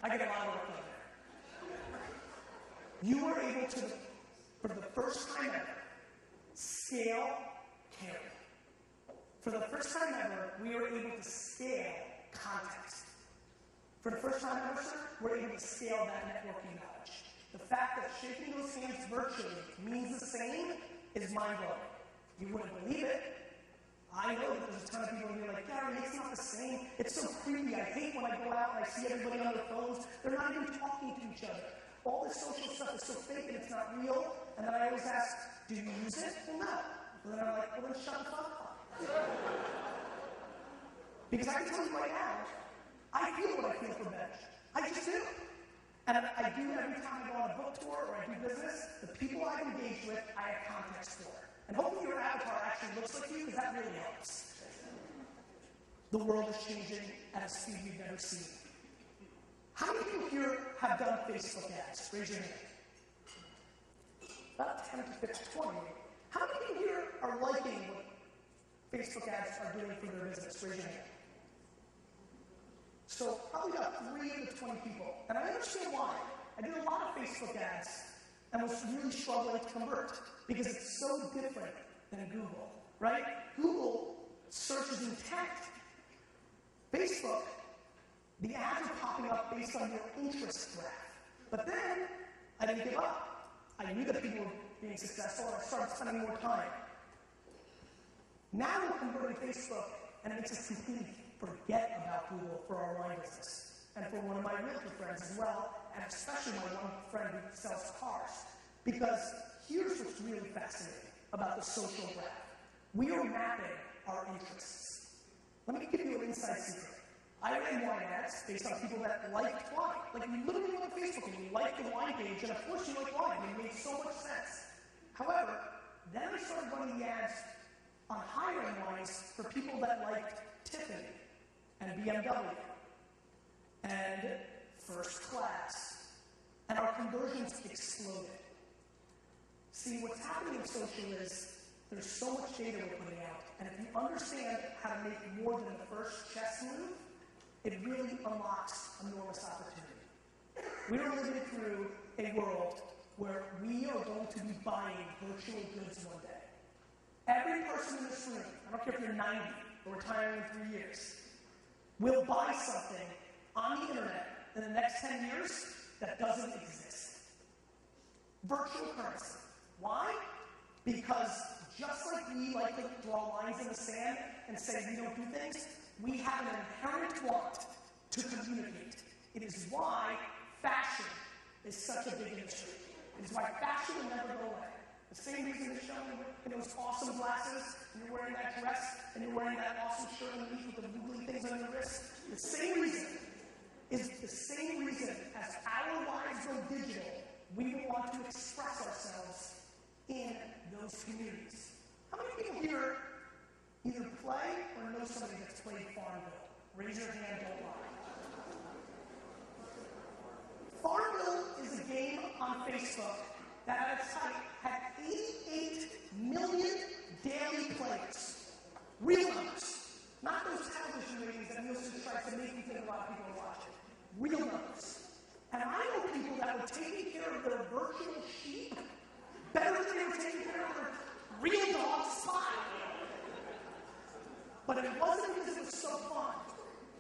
I get a lot of work done there. You are able to, for the first time ever, scale caring. For the first time ever, we are able to scale context. For the first time ever, sir, we're able to scale that networking knowledge. The fact that shaking those hands virtually means the same is mind-blowing. You wouldn't believe it. I know that there's a ton of people who are like, Gary, it's not the same. It's so creepy. I hate when I go out and I see everybody on their phones. They're not even talking to each other. All this social stuff is so fake and it's not real. And then I always ask, do you use it? Well, no. And then I'm like, well, then shut the fuck up. Because I can tell you right now, I feel what I feel for Benj. I just do. And I do it every time I go on a book tour or I do business. The people I've engaged with, I have context for. And hopefully your avatar actually looks like you, because that really helps. The world is changing at a speed we've never seen. How many people here have done Facebook ads? Raise your hand. About 10 to 15, 20. How many people here are liking what Facebook ads are doing for their business? Raise your hand. So probably about 3 of the 20 people. And I understand why. I did a lot of Facebook ads and was really struggling to convert because it's so different than Google, right? Google searches intent. Facebook, the ads are popping up based on your interest graph. But then, I didn't give up. I knew that people were being successful and I started spending more time. Now we're converting Facebook and it makes us completely forget about Google for our wine business. And for one of my realtor friends as well, and especially my one friend who sells cars. Because here's what's really fascinating about the social graph. We are mapping our interests. Let me give you an inside secret. I ran wine ads based on people that liked wine. Like you literally went on Facebook and you liked the wine page, and of course you like wine. It made so much sense. However, then I started running the ads on hiring wines for people that liked Tiffany and BMW and first class. And our conversions exploded. See, what's happening in social is there's so much data we're putting out, and if you understand how to make more than the first chess move, it really unlocks enormous opportunity. We are living through a world where we are going to be buying virtual goods one day. Every person in this room, I don't care if you're 90 or retiring in 3 years, will buy something on the internet in the next 10 years that doesn't exist. Virtual currency. Why? Because just like we like to draw lines in the sand and say we don't do things, we have an inherent want to communicate. It is why fashion is such a big industry. It is why fashion will never go away. The same reason they're showing you those awesome glasses, and you're wearing that dress, and you're wearing that awesome shirt underneath with the googly things on your wrist. The same reason is the same reason as our lives go digital, we will want to express ourselves in those communities. How many people here either play or know somebody that's played Farmville? Raise your hand, don't lie. Farmville is a game on Facebook that at its height had 88 million daily players. Real numbers. Not those television ratings that Nielsen tries to make you think a lot of people are watching. Real numbers. And I know people that were taking care of their virtual sheep better than they were taking care of their real dog Spot. But it wasn't because it was so fun.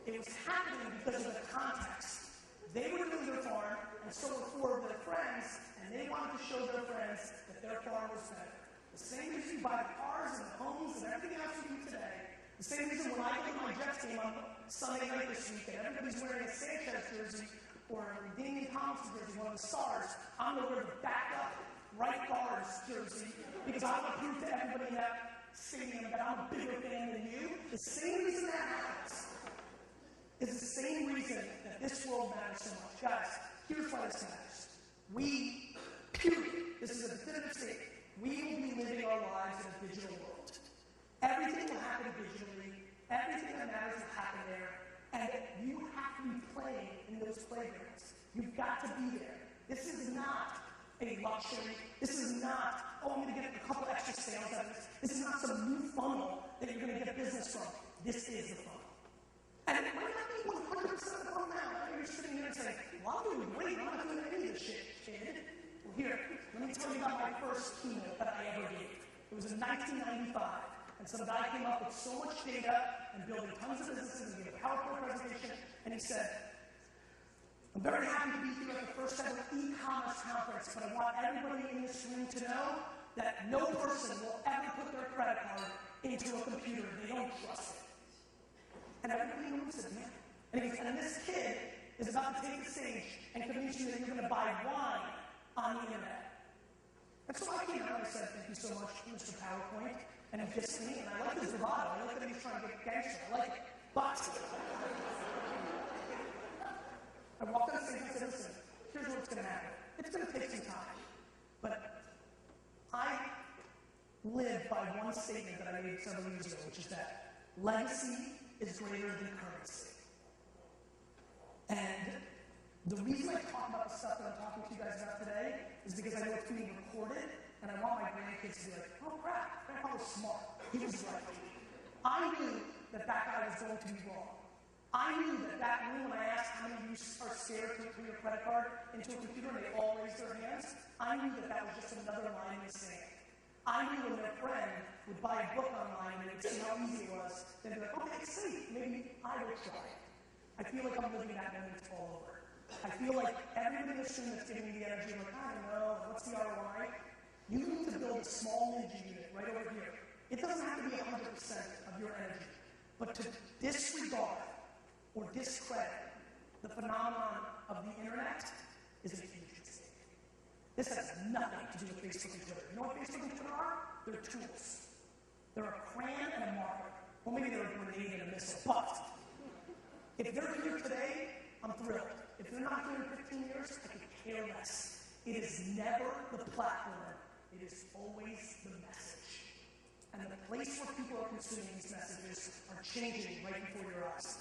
It was happening because of the context. and so were four of their friends, and they wanted to show their friends that their farm was better. The same reason you buy the cars and the homes and everything else you do today. The same reason when I go to my Jets game on Sunday night this week and everybody's wearing a Sanchez jersey or a Damian Thompson jersey, one of the stars, I'm going to wear the backup right guard's jersey because I want to prove to everybody in that stadium that I'm a bigger fan than you. The same reason that happens is the same reason that this world matters so much. Guys, here's why this matters. We, period, this is a definitive statement, we will be living our lives in a digital world. Everything will happen digitally. Everything that matters will happen there. And you have to be playing in those playgrounds. You've got to be there. This is not a luxury. This is not, oh, I'm going to get a couple extra sales out of this. This is not some new funnel that you're going to get business from. This is the funnel. And it might not be 100% of the funnel now. I know you're sitting here and saying, well, I'm doing great. I'm not doing any of this shit, kid. Well, here, let me tell you about my first keynote that I ever gave. It was in 1995. And some guy came up with so much data and building tons of businesses and gave a PowerPoint presentation, and he said, I'm very happy to be here at the first ever e-commerce conference, but I want everybody in this room to know that no person will ever put their credit card into a computer. They don't trust it. And everybody in the room said, yeah. And he goes, and this kid is about to take the stage and convince you that you're going to buy wine on the internet. And so I came out and I said, thank you so much, Mr. PowerPoint. And he kissed me, and I like his bravado. I like that he's trying to get gangster. I like it. But I walked on stage and said, listen, here's what's going to happen. It's going to take some time. But I live by one statement that I made several years ago, which is that legacy is greater than currency. And the reason I talk about the stuff that I'm talking to you guys about today is because I know it's being recorded, and I want my grandkids to be like, oh crap, Grandpa was smart. He was right. I knew that that guy was going to be wrong. I knew that room, when I asked how many of you are scared to put your credit card into a computer and they all raised their hands, I knew that that was just another line in the sand. I knew when their friend would buy a book online and they'd see how easy it was, they'd be like, okay, it's safe. Maybe I will try it. I feel like I'm living that moment all over. I feel like everybody in this room that's giving me the energy, like, I don't know, what's the ROI? You need to build a small ninja unit right over here. It doesn't have to be 100% of your energy, but to disregard or discredit the phenomenon of the internet is a huge mistake. This has nothing to do with Facebook and Twitter. You know what Facebook and Twitter are? They're tools. They're a crayon and a marker. Well, maybe they're a grenade and a missile, but if they're here today, I'm thrilled. If they're not here in 15 years, I could care less. It is never the platform. It is always the message. And the place where people are consuming these messages are changing right before your eyes.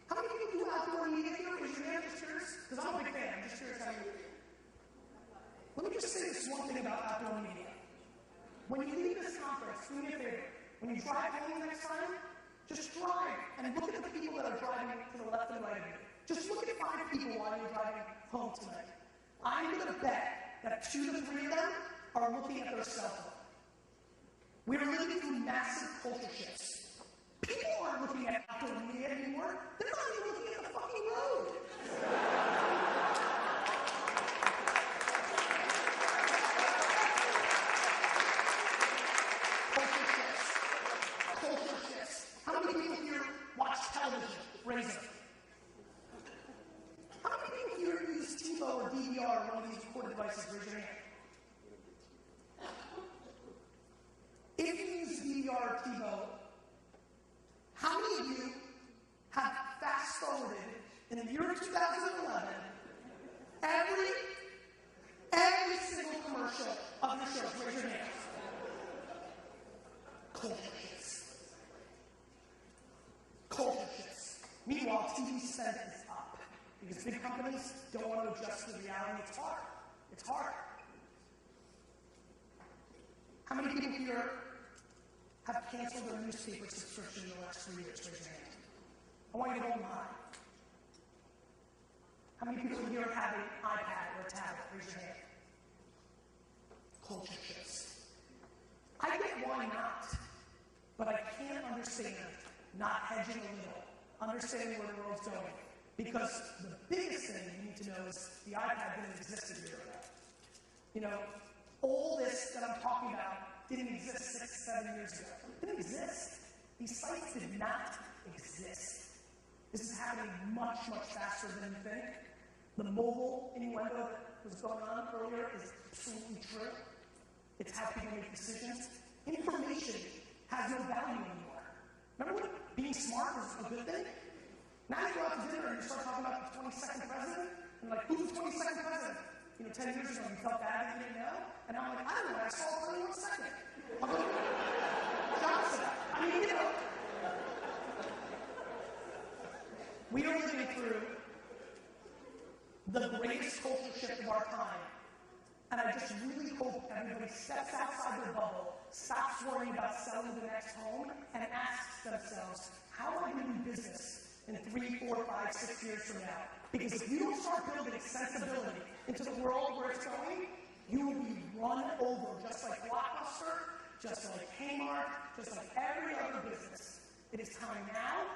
How many people do outdoor media here? Raise your hand, just curious. Because I'm a big fan. I'm just curious how you. Let me just say this one thing about outdoor media. When you leave this conference, do me a favor. When you drive home next time, just drive and look at the people that are driving to the left and right of you. Just look at 5 people while you're driving home tonight. I'm going to bet that 2 to 3 of them are looking at their cell phone. We're living through massive culture shifts. People aren't looking at outdoor media anymore. They're not even looking at the fucking road. Culture shifts. Culture shifts. How many people here watch television? Raise them. How many people here use TiVo or DVR or one of these recording devices? Raise your hand. If you use DVR or TiVo, how many of you have fast-forwarded in the year 2011 every single commercial of your show? Raise your hand. Culture shifts. Culture shifts. Meanwhile, TV spend is up because big companies don't want to adjust to reality. It's hard. It's hard. How many people here have canceled their newspaper subscription in the last 3 years? Raise your hand. I want you to hold mine. How many people here have an iPad or a tablet? Raise your hand. Culture shifts. I get why not, but I can't understand not hedging a little, understanding where the world's going. Because the biggest thing you need to know is the iPad didn't exist a year ago. You know, all this that I'm talking about didn't exist 6, 7 years ago. It didn't exist. These sites did not exist. This is happening much, much faster than you think. The mobile innuendo that was going on earlier is absolutely true. It's how people make decisions. Information has no value anymore. Remember when being smart was a good thing? Now you go out to dinner and you start talking about the 22nd president, and you're like, who's the 22nd president? You know, 10 years ago you felt bad that you didn't know, and now I'm like, I don't know, I saw it for 1 second. I'll go, Johnson. I mean, you know, we are living through the greatest culture shift of our time, and I just really hope everybody steps outside their bubble, stops worrying about selling the next home, and asks themselves, how am I going to do business in 3, 4, 5, 6 years from now? Because if you don't start building sensibility into the world where it's going, you will be run over, just like Blockbuster, just like Hallmark, just like every other business. It is time now,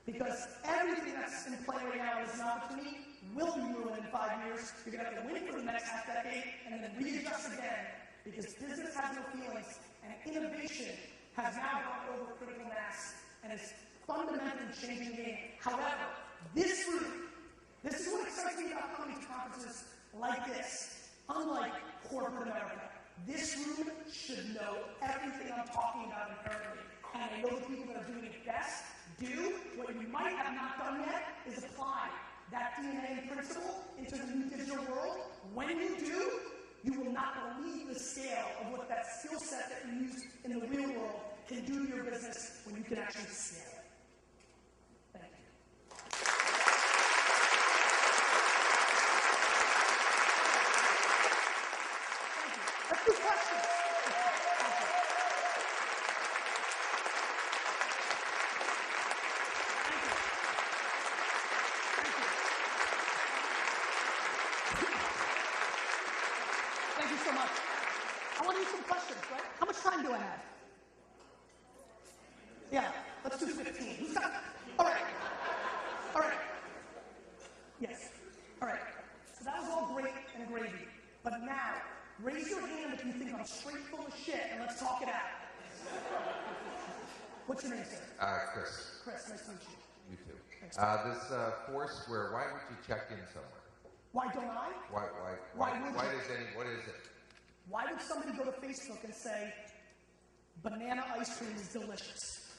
because everything that's in play right now is an opportunity will be ruined in 5 years. You're going to have to win for the next half decade and then readjust again, because business has no feelings, and innovation has now gone over critical mass and is fundamentally changing the game. However, this room, this is what excites me about coming to conferences like this, unlike corporate America. This room should know everything I'm talking about inherently. And I know the people that are doing it best do. What you might have not done yet is apply that DNA and principle into the new digital world. When you do, you will not believe the scale of what that skill set that you use in the real world can do to your business when you can actually scale it. Thank you. Let's do questions. Thank you so much. I want to do some questions, right? How much time do I have? Yeah, let's do 15. Who's got? All right. All right. Yes. All right. So that was all great and gravy. But now, raise your hand if you think I'm straight full of shit, and let's talk it out. What's your name, sir? Chris. Chris, nice to meet you. You too. Thanks. This Foursquare, why would you check in somewhere? Why don't I? Why what is it? Why would somebody go to Facebook and say, banana ice cream is delicious?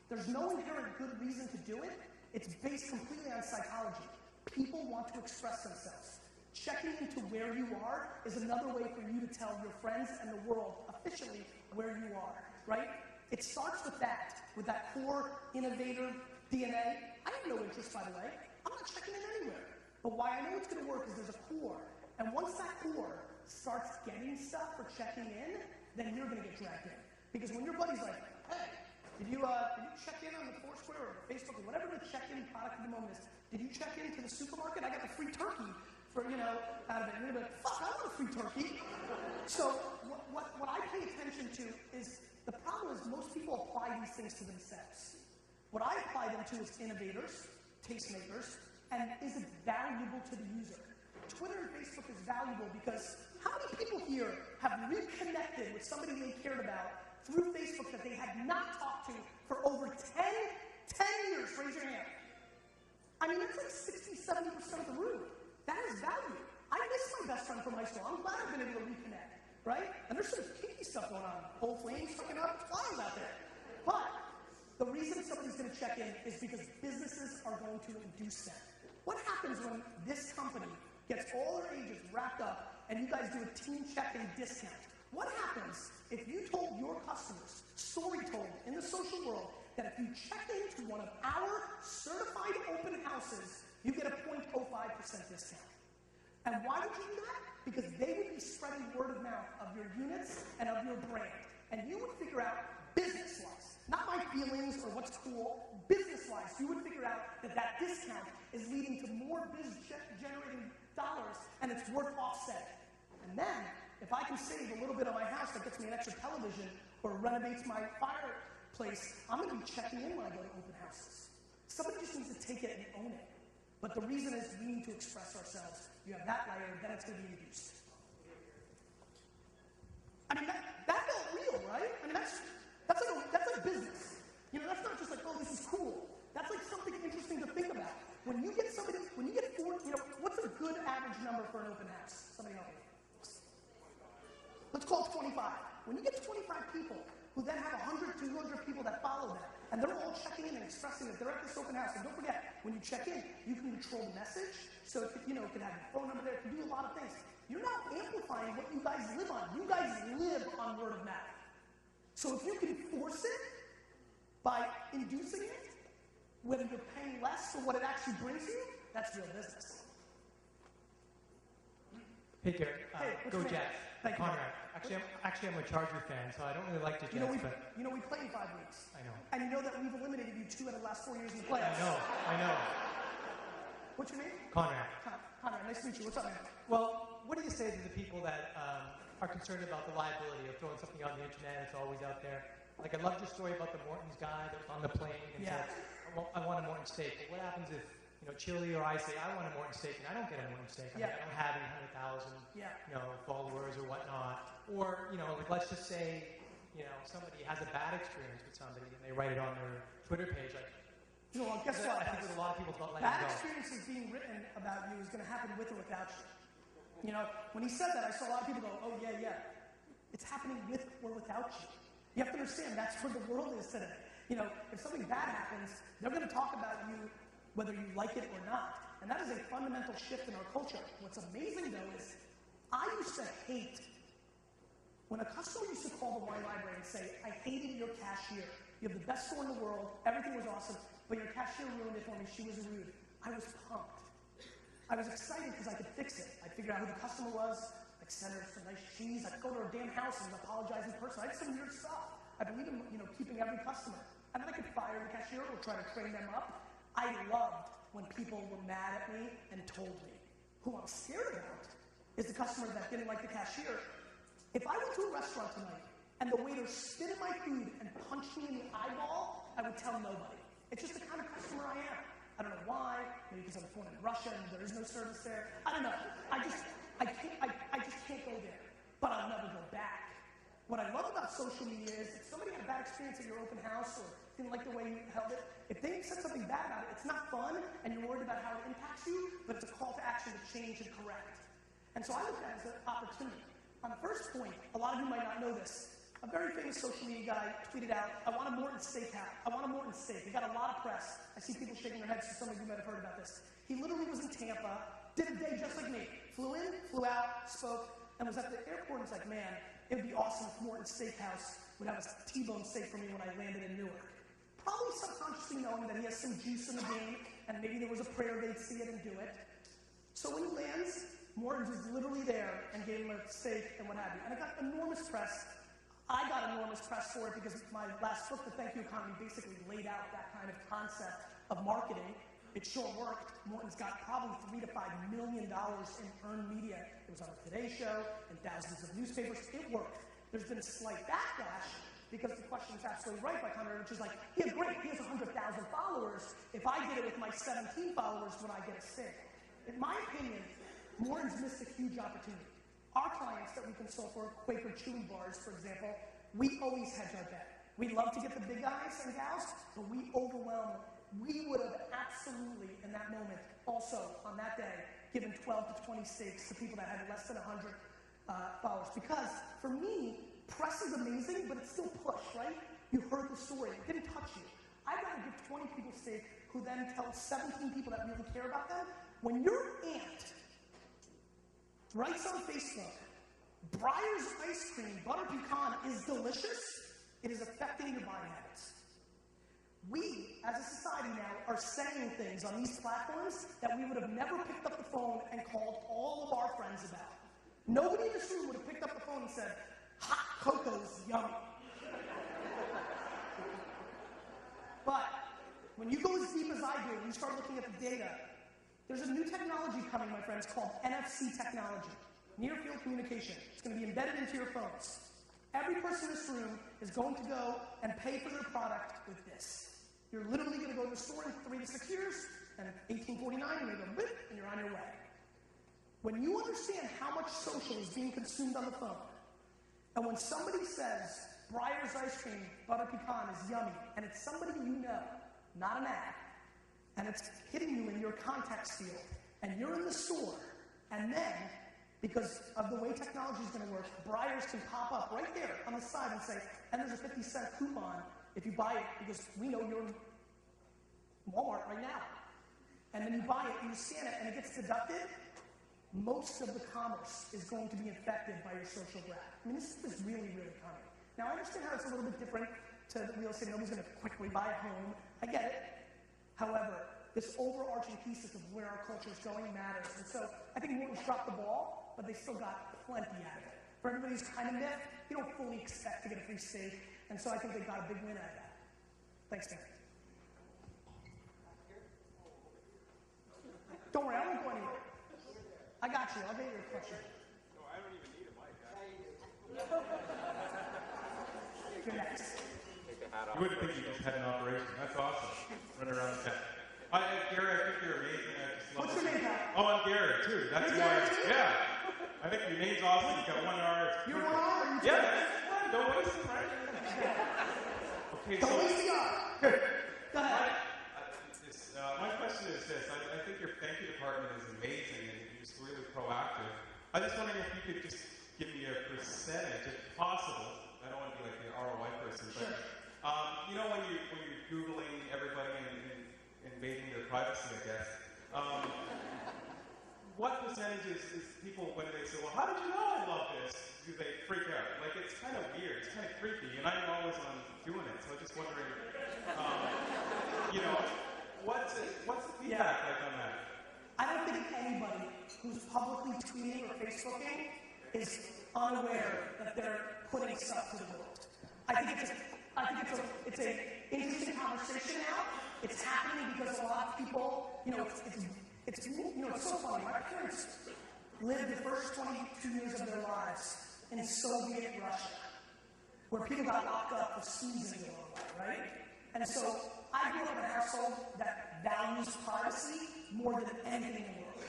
There's no inherent good reason to do it. It's based completely on psychology. People want to express themselves. Checking into where you are is another way for you to tell your friends and the world officially where you are, right? It starts with that core innovator DNA. I have no interest, by the way. I'm not checking in anywhere. But why I know it's going to work is there's a core. And once that core starts getting stuff for checking in, then you're going to get dragged in. Because when your buddy's like, hey, did you check in on the Foursquare or Facebook or whatever the check-in product at the moment is? Did you check into the supermarket? I got the free turkey for, out of it. And you're like, fuck, I want a free turkey. So what I pay attention to is, the problem is most people apply these things to themselves. What I apply them to is innovators, tastemakers, and is it valuable to the user? Twitter and Facebook is valuable because how many people here have reconnected with somebody they cared about through Facebook that they had not talked to for over 10 years? Raise your hand. I mean, that's like 60, 70% of the room. That is value. I miss my best friend from high school. I'm glad I've been able to reconnect, right? And there's some kinky stuff going on. Whole flames fucking up, it's wild out there. But the reason somebody's going to check in is because businesses are going to induce that. What happens when this company gets all their agents wrapped up and you guys do a team check-in discount? What happens if you told your customers, story told in the social world, that if you check into one of our certified open houses, you get a 0.05% discount? And why would you do that? Because they would be spreading word of mouth of your units and of your brand. And you would figure out, business-wise, not my feelings or what's cool, business-wise, you would figure out that that discount is leading to more business-generating dollars, and it's worth offsetting. And then, if I can save a little bit on my house that gets me an extra television or renovates my fireplace, I'm going to be checking in when I go to open houses. Somebody just needs to take it and own it. But the reason is we need to express ourselves. You have that layer, then it's going to be induced. I mean, that felt real, right? I mean, that's like business. You know, that's not just like, oh, this is cool. That's like something interesting to think about. When you get four, you know, what's a good average number for an open house? Somebody help me. Let's call it 25. When you get 25 people who then have 100, 200 people that follow them, and they're all checking in and expressing that they're at this open house, and don't forget, when you check in, you can control the message, so it could, you know, it can have your phone number there, it can do a lot of things. You're now amplifying what you guys live on. You guys live on word of mouth. So if you can force it by inducing it, whether you're paying less for what it actually brings you, that's real business. Hey, Derek. Go Jets. Thank you. Conrad. Actually, I'm a Charger fan, so I don't really like the Jets. We play in 5 weeks. I know. And you know that we've eliminated you 2 out of the last 4 years in the playoffs. I know. What's your name? Conrad. Conrad, nice to meet you. What's up, man? Well, what do you say to the people that are concerned about the liability of throwing something on the internet? It's always out there. Like, I loved your story about the Morton's guy that was on the plane and said, I want a Morton steak. But what happens if, you know, Chili or I say, I want a Morton steak, and I don't get a Morton steak? I mean, I don't have 800,000, you know, followers or whatnot. Or, you know, like, let's just say, you know, somebody has a bad experience with somebody and they write it on their Twitter page. Like, you know, guess what? I think with a lot of people, it's about letting go. Bad experiences being written about you is going to happen with or without you. You know, when he said that, I saw a lot of people go, oh, yeah. It's happening with or without you. You have to understand that's where the world is today. You know, if something bad happens, they're going to talk about you whether you like it or not. And that is a fundamental shift in our culture. What's amazing, though, is I used to hate when a customer used to call the wine library and say, I hated your cashier. You have the best store in the world. Everything was awesome. But your cashier ruined it for me. She was rude. I was pumped. I was excited because I could fix it. I'd figure out who the customer was. I'd send her some nice cheese. I'd go to her damn house and apologize in person. I had some weird stuff. I believe in, you know, keeping every customer. And then I could fire the cashier or try to train them up. I loved when people were mad at me and told me. Who I'm scared about is the customer that didn't like the cashier. If I went to a restaurant tonight and the waiter spit in my food and punched me in the eyeball, I would tell nobody. It's just the kind of customer I am. I don't know why. Maybe because I'm born in Russia and there is no service there. I don't know. I just can't go there. But I'll never go back. What I love about social media is if somebody had a bad experience at your open house or didn't like the way you held it, if they said something bad about it, it's not fun and you're worried about how it impacts you, but it's a call to action to change and correct. And so I look at it as an opportunity. On the first point, a lot of you might not know this. A very famous social media guy tweeted out, I want a Morton steak hat. I want a Morton steak. He got a lot of press. I see people shaking their heads, so some of you might have heard about this. He literally was in Tampa, did a day just like me. Flew in, flew out, spoke, and was at the airport and was like, man, it would be awesome if Morton Steakhouse would have a T-bone steak for me when I landed in Newark. Probably subconsciously knowing that he has some juice in the game, and maybe there was a prayer they'd see it and do it. So when he lands, Morton's was literally there and gave him a steak and what have you. And it got enormous press. I got enormous press for it because my last book, The Thank You Economy, basically laid out that kind of concept of marketing. It sure worked. Morton's got probably $3 to $5 million in earned media. It was on the Today Show and thousands of newspapers. It worked. There's been a slight backlash because the question is absolutely right by Conrad, which is like, yeah, great, he has 100,000 followers. If I did it with my 17 followers, would I get a steak? In my opinion, Morton's missed a huge opportunity. Our clients that we consult for, Quaker Chewy bars, for example, we always hedge our bet. We love to get the big guys and gals, but we overwhelm them. We would have absolutely, in that moment, also on that day, given 12 to 20 steaks to people that had less than 100 followers. Because for me, press is amazing, but it's still push, right? You heard the story. It didn't touch you. I'd rather give 20 people steak who then tell 17 people that really care about them. When your aunt writes on Facebook, Breyer's ice cream, butter pecan, is delicious, it is affecting your buying habits. We, as a society now, are saying things on these platforms that we would have never picked up the phone and called all of our friends about. Nobody in this room would have picked up the phone and said, hot cocoa's yummy. But when you go as deep as I do and you start looking at the data, there's a new technology coming, my friends, called NFC technology, near-field communication. It's going to be embedded into your phones. Every person in this room is going to go and pay for their product with this. You're literally going to go to the store in 3 to 6 years, And 1849, you go whip, and you're on your way. When you understand how much social is being consumed on the phone, and when somebody says, Breyer's ice cream, butter pecan is yummy, and it's somebody you know, not an ad, and it's hitting you in your contacts field, and you're in the store, and then, because of the way technology is going to work, Breyer's can pop up right there on the side and say, and there's a 50-cent coupon if you buy it, because we know you're in Walmart right now. And then you buy it, and you scan it, and it gets deducted. Most of the commerce is going to be affected by your social graph. I mean, this is really, really coming. Now, I understand how it's a little bit different to real estate. Nobody's going to quickly buy a home. I get it. However, this overarching thesis of where our culture is going matters. And so I think Morton's dropped the ball, but they still got plenty out of it. For everybody who's kind of miffed, you don't fully expect to get a free steak. And so I think they got a big win out of that. Thanks, Mary. Don't worry, I won't go anywhere. I got you. I'll get your question. No, I don't even need a mic. You're next. Take the hat off. You wouldn't think you just had an operation. That's awesome. Run around town. Gary, I think you're amazing. I just love What's your name, Pat? Oh, I'm Gary, too. That's You're why. Gary, too? Yeah. I think your name's awesome. You got 1 hour. You're one hour? Yeah, that's fine. Don't waste it, right? Okay, so. Don't waste the hour. Go ahead. My question is this. I think your thank you department is amazing and you're just really proactive. I'm just wondering if you could just give me a percentage, if possible. I don't want to be like the ROI person, but you know when you're Googling everybody and invading their privacy, I guess. What percentage is people when they say, well, how did you know I love this? Do they freak out? Like it's kind of weird, it's kind of creepy, and I'm always on doing it. So I'm just wondering, you know. What's the feedback like on that? I don't think anybody who's publicly tweeting or Facebooking is unaware that they're putting stuff to the world. I think it's an interesting conversation now. It's happening because a lot of people, it's so funny. My parents lived the first 22 years of their lives in Soviet Russia, where people got locked up for sneezing the wrong way, right? And so I grew up in a household that values privacy more than anything in the world.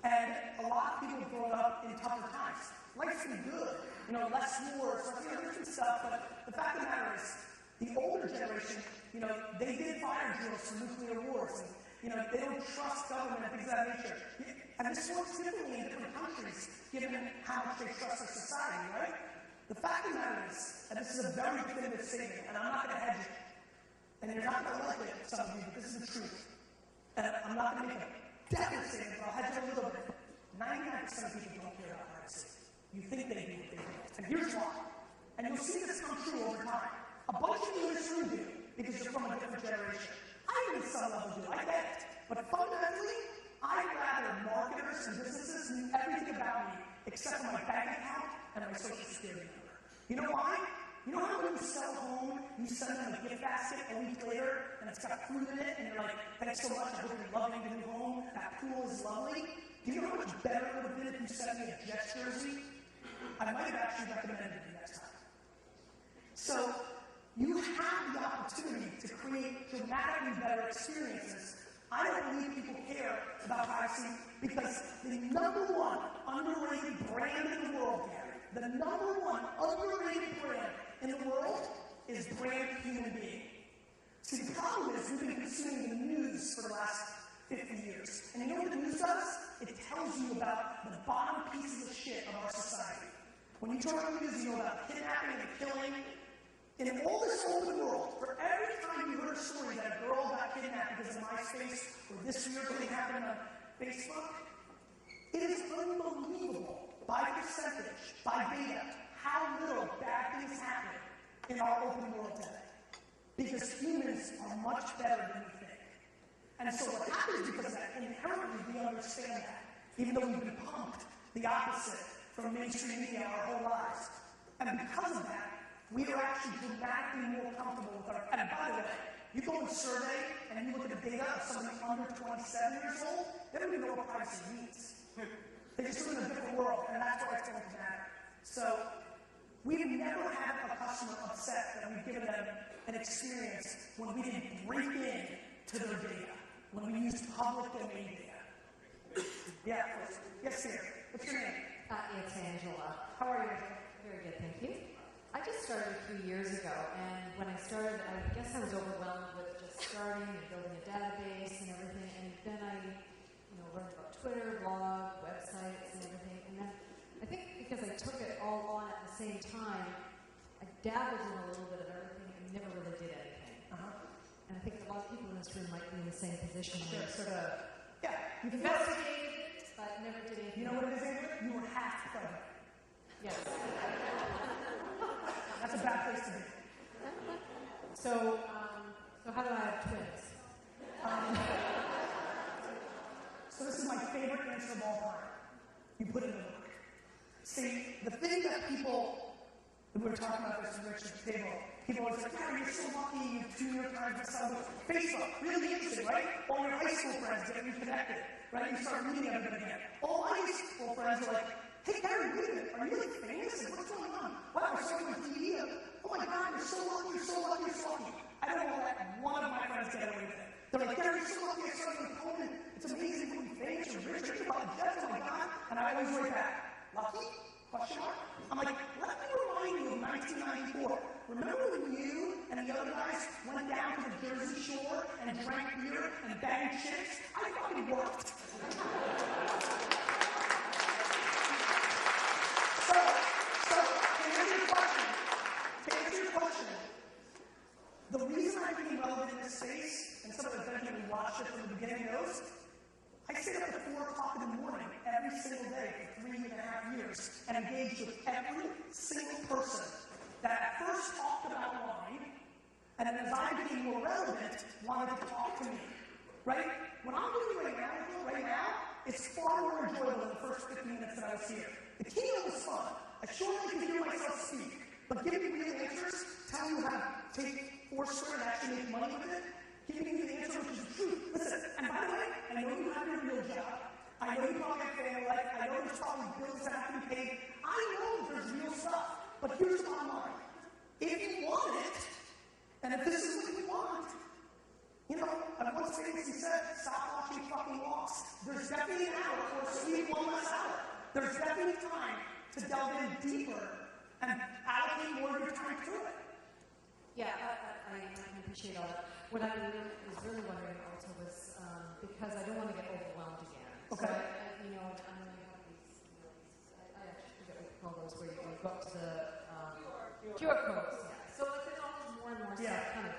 And a lot of people have grown up in tougher times. Life's been good, less wars, different stuff, but the fact of the matter is, the older generation, they did fire drills for nuclear wars, and, they don't trust government and things of that nature. And this works differently in different countries, given how much they trust our society, right? The fact of the matter is, and this is a very definitive statement, and I'm not going to hedge it, and you're not going to like it, some of you, but this is the truth. And I'm not going to make a definite statement, but I'll hedge it a little bit. 99% of people don't care about privacy. You think they do, but they don't. And here's why. And you'll see this come true over time. A bunch of you in this room do, because you're from a different generation. I even some level do, I get it. But fundamentally, I'd rather marketers and businesses knew everything about me except for my bank account and my social security number. You know why? You know how when you sell a home, you send them a gift basket a week later, and it's got fruit in it, and you're like, thanks so much, I hope you're loving the new home, that pool is lovely. Do you know how much better it would have been if you sent me a Jets jersey? I might have actually recommended you next time. So, you have the opportunity to create dramatically better experiences. I don't believe people care about privacy because the number one underrated brand in the world, Gary, the number one underrated brand in the world is brand human being. See, the problem is we've been consuming the news for the last 50 years. And you know what the news does? It tells you about the bottom pieces of shit of our society. When you turn on the news, you know about kidnapping and killing. In all this open world, for every time you heard a story that a girl got kidnapped because of MySpace or this weird thing happened on Facebook, it is unbelievable by percentage, by data, how little bad things happen in our open world today. Because humans are much better than we think. And so what happens because of that, inherently we understand that, even though we've been pumped the opposite from mainstream media our whole lives. And because of that, we are actually dramatically more comfortable with our, and by the way, you go and survey and you look at the data of somebody under 27 years old, they don't even know what privacy means. They just live in a different world, and that's why it's going to matter. So, we've never had a customer upset that we've given them an experience when we didn't break in to their data. when we use public domain data. Yeah, yes, sir. What's your name? It's Angela. How are you, Angela? Very good, thank you. I just started a few years ago, and when I started, I guess I was overwhelmed with just starting and building a database and everything, and then I, learned about Twitter, blog, websites, and everything, and then I think because I took it all on at the same time, I dabbled in a little bit of everything and never really did anything. And I think a lot of people in this room might be in the same position where you sort of investigated it, but never did anything. You know what it is, Angela? You were half pregnant. Yes. That's a bad place to be. So how do I have twins? So this is my favorite answer of all time. You put it in work. See, the thing that people, we were talking about this in Richard's table, people always like, yeah, you're so lucky, you have 2 New York Times bestsellers. Facebook, really interesting, right? All your high school friends get reconnected, right? You start meeting everybody again. All my high school friends are like, hey, Gary, wait a minute, are you like famous? Like, what's going on? Wow, I saw you on TV. Oh my God, you're so lucky, you're so lucky, you're so lucky. I don't want to let one of my friends get away with it. They're like, Gary, you're so lucky, I saw you on Conan. It's amazing to be famous, you're rich, you're about the jets, oh my God. And I always write back, lucky? Question mark? I'm like, let me remind you of 1994. Remember when you and the other guys went down to the Jersey Shore and drank beer and banged chicks? I fucking worked. So, to answer your question, the reason I became relevant in this space, and some of the gentlemen who watched it from the beginning knows, I stayed up at 4 o'clock in the morning every single day for 3.5 years and engaged with every single person that at first talked about wine, and then as I became more relevant, wanted to talk to me. Right? What I'm doing right now, it's far more enjoyable than the first 15 minutes that I was here. The keynote was fun. I sure like to hear myself speak, but giving me real answers, telling you how to take Foursquare and actually make money with it, giving you the answer which is the truth. Listen, and by the way, I know you have your real job. I know you probably have family life. I know there's probably bills that have to be paid. I know there's real stuff. But here's the bottom line. If you want it, and if this is what you want, I once famously said, stop watching fucking walks. There's definitely an hour for a sweet one less hour. There's definitely time to delve in deeper and allocate more of your time to it. Yeah, I can appreciate all that. What I was really wondering also was, because I don't want to get overwhelmed again. Okay. So I know you have these, I actually forget what you call those, where you go up to the QR codes. Yeah. So there's always more and more stuff coming.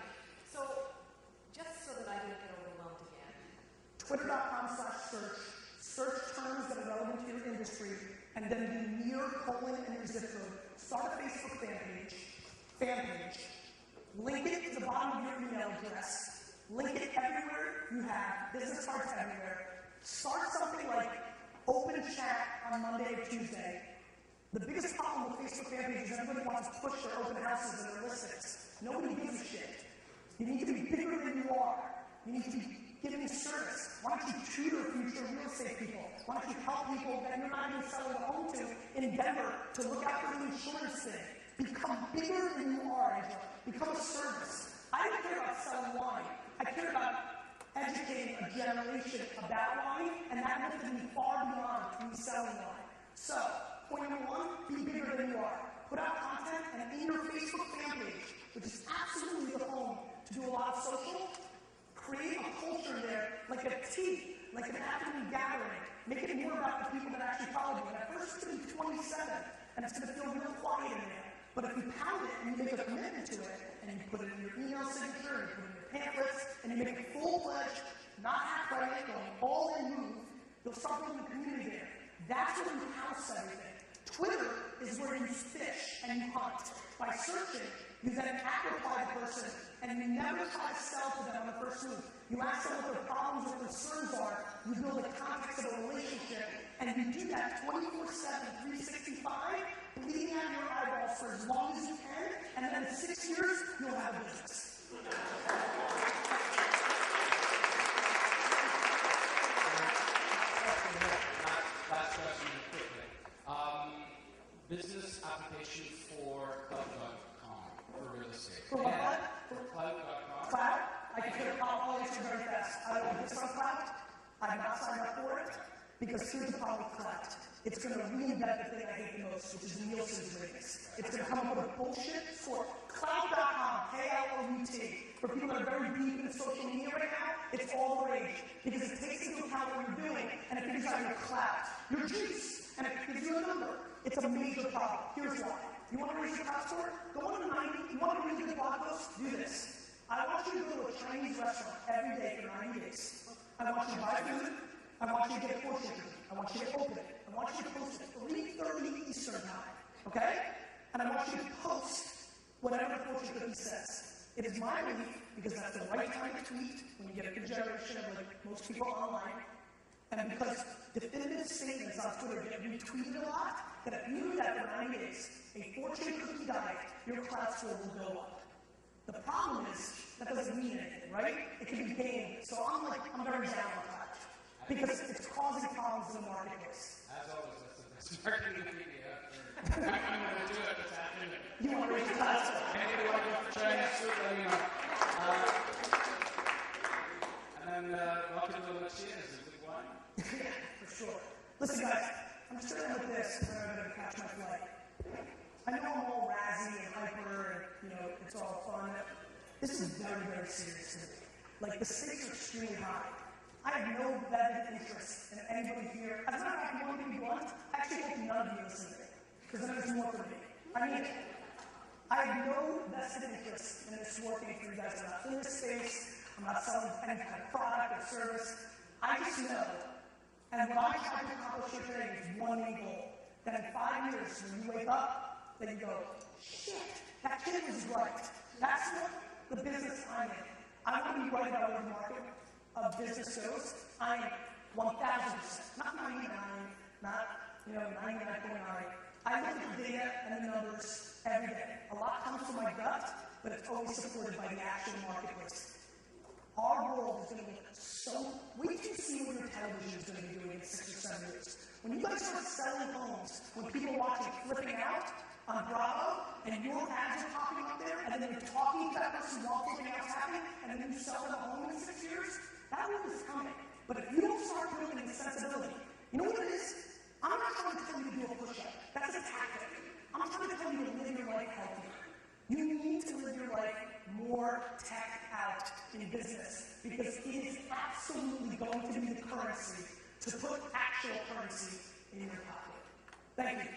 So just so that I don't get overwhelmed again. Twitter.com/search. Search terms that are relevant to your industry, and then do near colon and your zip code. Start a Facebook fan page. Link it to the bottom of your email address. Link it everywhere you have. Business cards everywhere. Start something like open chat on Monday or Tuesday. The biggest problem with Facebook fan pages is everybody wants to push their open houses and their listings. Nobody gives a shit. You need to be bigger than you are. You need to be giving service. Why don't you tutor future real estate people? Why don't you help people that you're not even selling a home to in Denver to look out for the insurance thing? Become bigger than you are, Angela. Become a service. I don't care about selling wine. I care about educating a generation about wine, and that lifted me far beyond me selling wine. So, point number 1, be bigger than you are. Put out content, and in your Facebook fan page, which is absolutely the home to do a lot of social, create a culture there, like a tea, like an afternoon gathering. Make it more about the people that actually follow you. And at first, it's going to be 27, and it's going to feel real quiet in there. But if you pound it and you make a commitment to it, and you put it in your email signature, and you put it in your pamphlets, and you make a full-fledged, not half-right, going all-in move, you'll start building a community there. That's where you house everything. Twitter is where you fish and you hunt. By searching, you then amplify the person, and you never try to sell to them on the first move. You ask them what their problems or concerns are, you build the context of a relationship, and you do that 24/7, 365, bleeding out your eyeballs for as long as you can, and then in 6 years, you'll have a business. Last question quickly. Business application for cloud.com for real estate. For what? For cloud.com. Cloud? I can take I'll answer very fast. I don't this on Clout. I've not signed up for it because here's the problem with Clout. It's going to reinvent the thing I hate the most, which is Nielsen's ratings. It's going to come up with a bullshit score. Clout.com, K-L-O-U-T. For people that are very deep in social media right now, it's all the rage because it takes into account what you're doing and it figures out your Clout, your juice, and it gives you a number. It's a major problem. Here's why. You want to raise your Clout score? Go on to 90. You want to read good blog posts? Do this. I want you to go to a Chinese restaurant every day for 90 days. I want you to buy food. I want you to get a fortune cookie. I want you to open it. I want you to post it 3:30 Eastern time. Okay? And I want you to post whatever the fortune cookie says. It is my belief, because that's the right time to tweet when you get a good generation of like most people online, and because definitive statements on Twitter get retweeted a lot, that if you do that for 90 days, a fortune cookie diet, your Clout score will go up. The problem is, that doesn't mean anything, right? It can be gained. So I'm very down on Clout. Because it's causing problems in the marketplace. As always, that's the best marketing media. I'm going to do it this afternoon. You want to raise your Clout score? Anybody want to go for Chinese food, let me know. And then welcome to the Chia. Is it a good wine? Yeah, for sure. Listen, guys, I'm just starting with this, and then I'm going to catch my flight. I know I'm all razzy and hyper, and, it's all fun. This is very, very serious to me. Like, the stakes are extremely high. I have no vested interest in anybody here. As a matter of fact, you want to be blunt? I actually hope none of you listen to me, because then there's more for me. I mean it. I have no vested interest in this working for you guys. I'm not in this space. I'm not selling any kind of product or service. I just know, and what I try to accomplish here today is one main goal. That in 5 years, when you wake up, that you go, shit, that kid was right. That's what the business I'm in. I want to be right about where the market of business goes. I am 1,000%, not 99, not 99.9. I look at the data and the numbers every day. A lot comes from my gut, but it's always supported by the actual marketplace. Our world is going to look so. Wait till you see what your television is going to be doing in 6 or 7 years. When you guys start selling homes, when people are watching Flipping Out on Bravo, and your ads are popping up there, and then you're talking to that person while Flipping Out's happening, and then you sell them a home in 6 years, that world is coming. But if you don't start building the sensibility, you know what it is? I'm not trying to tell you to do a push-up. That's a tactic. I'm trying to tell you to live your life healthier. You need to live your life more tech out in business, because it is absolutely going to be the currency to put actual currency in your pocket. Thank you.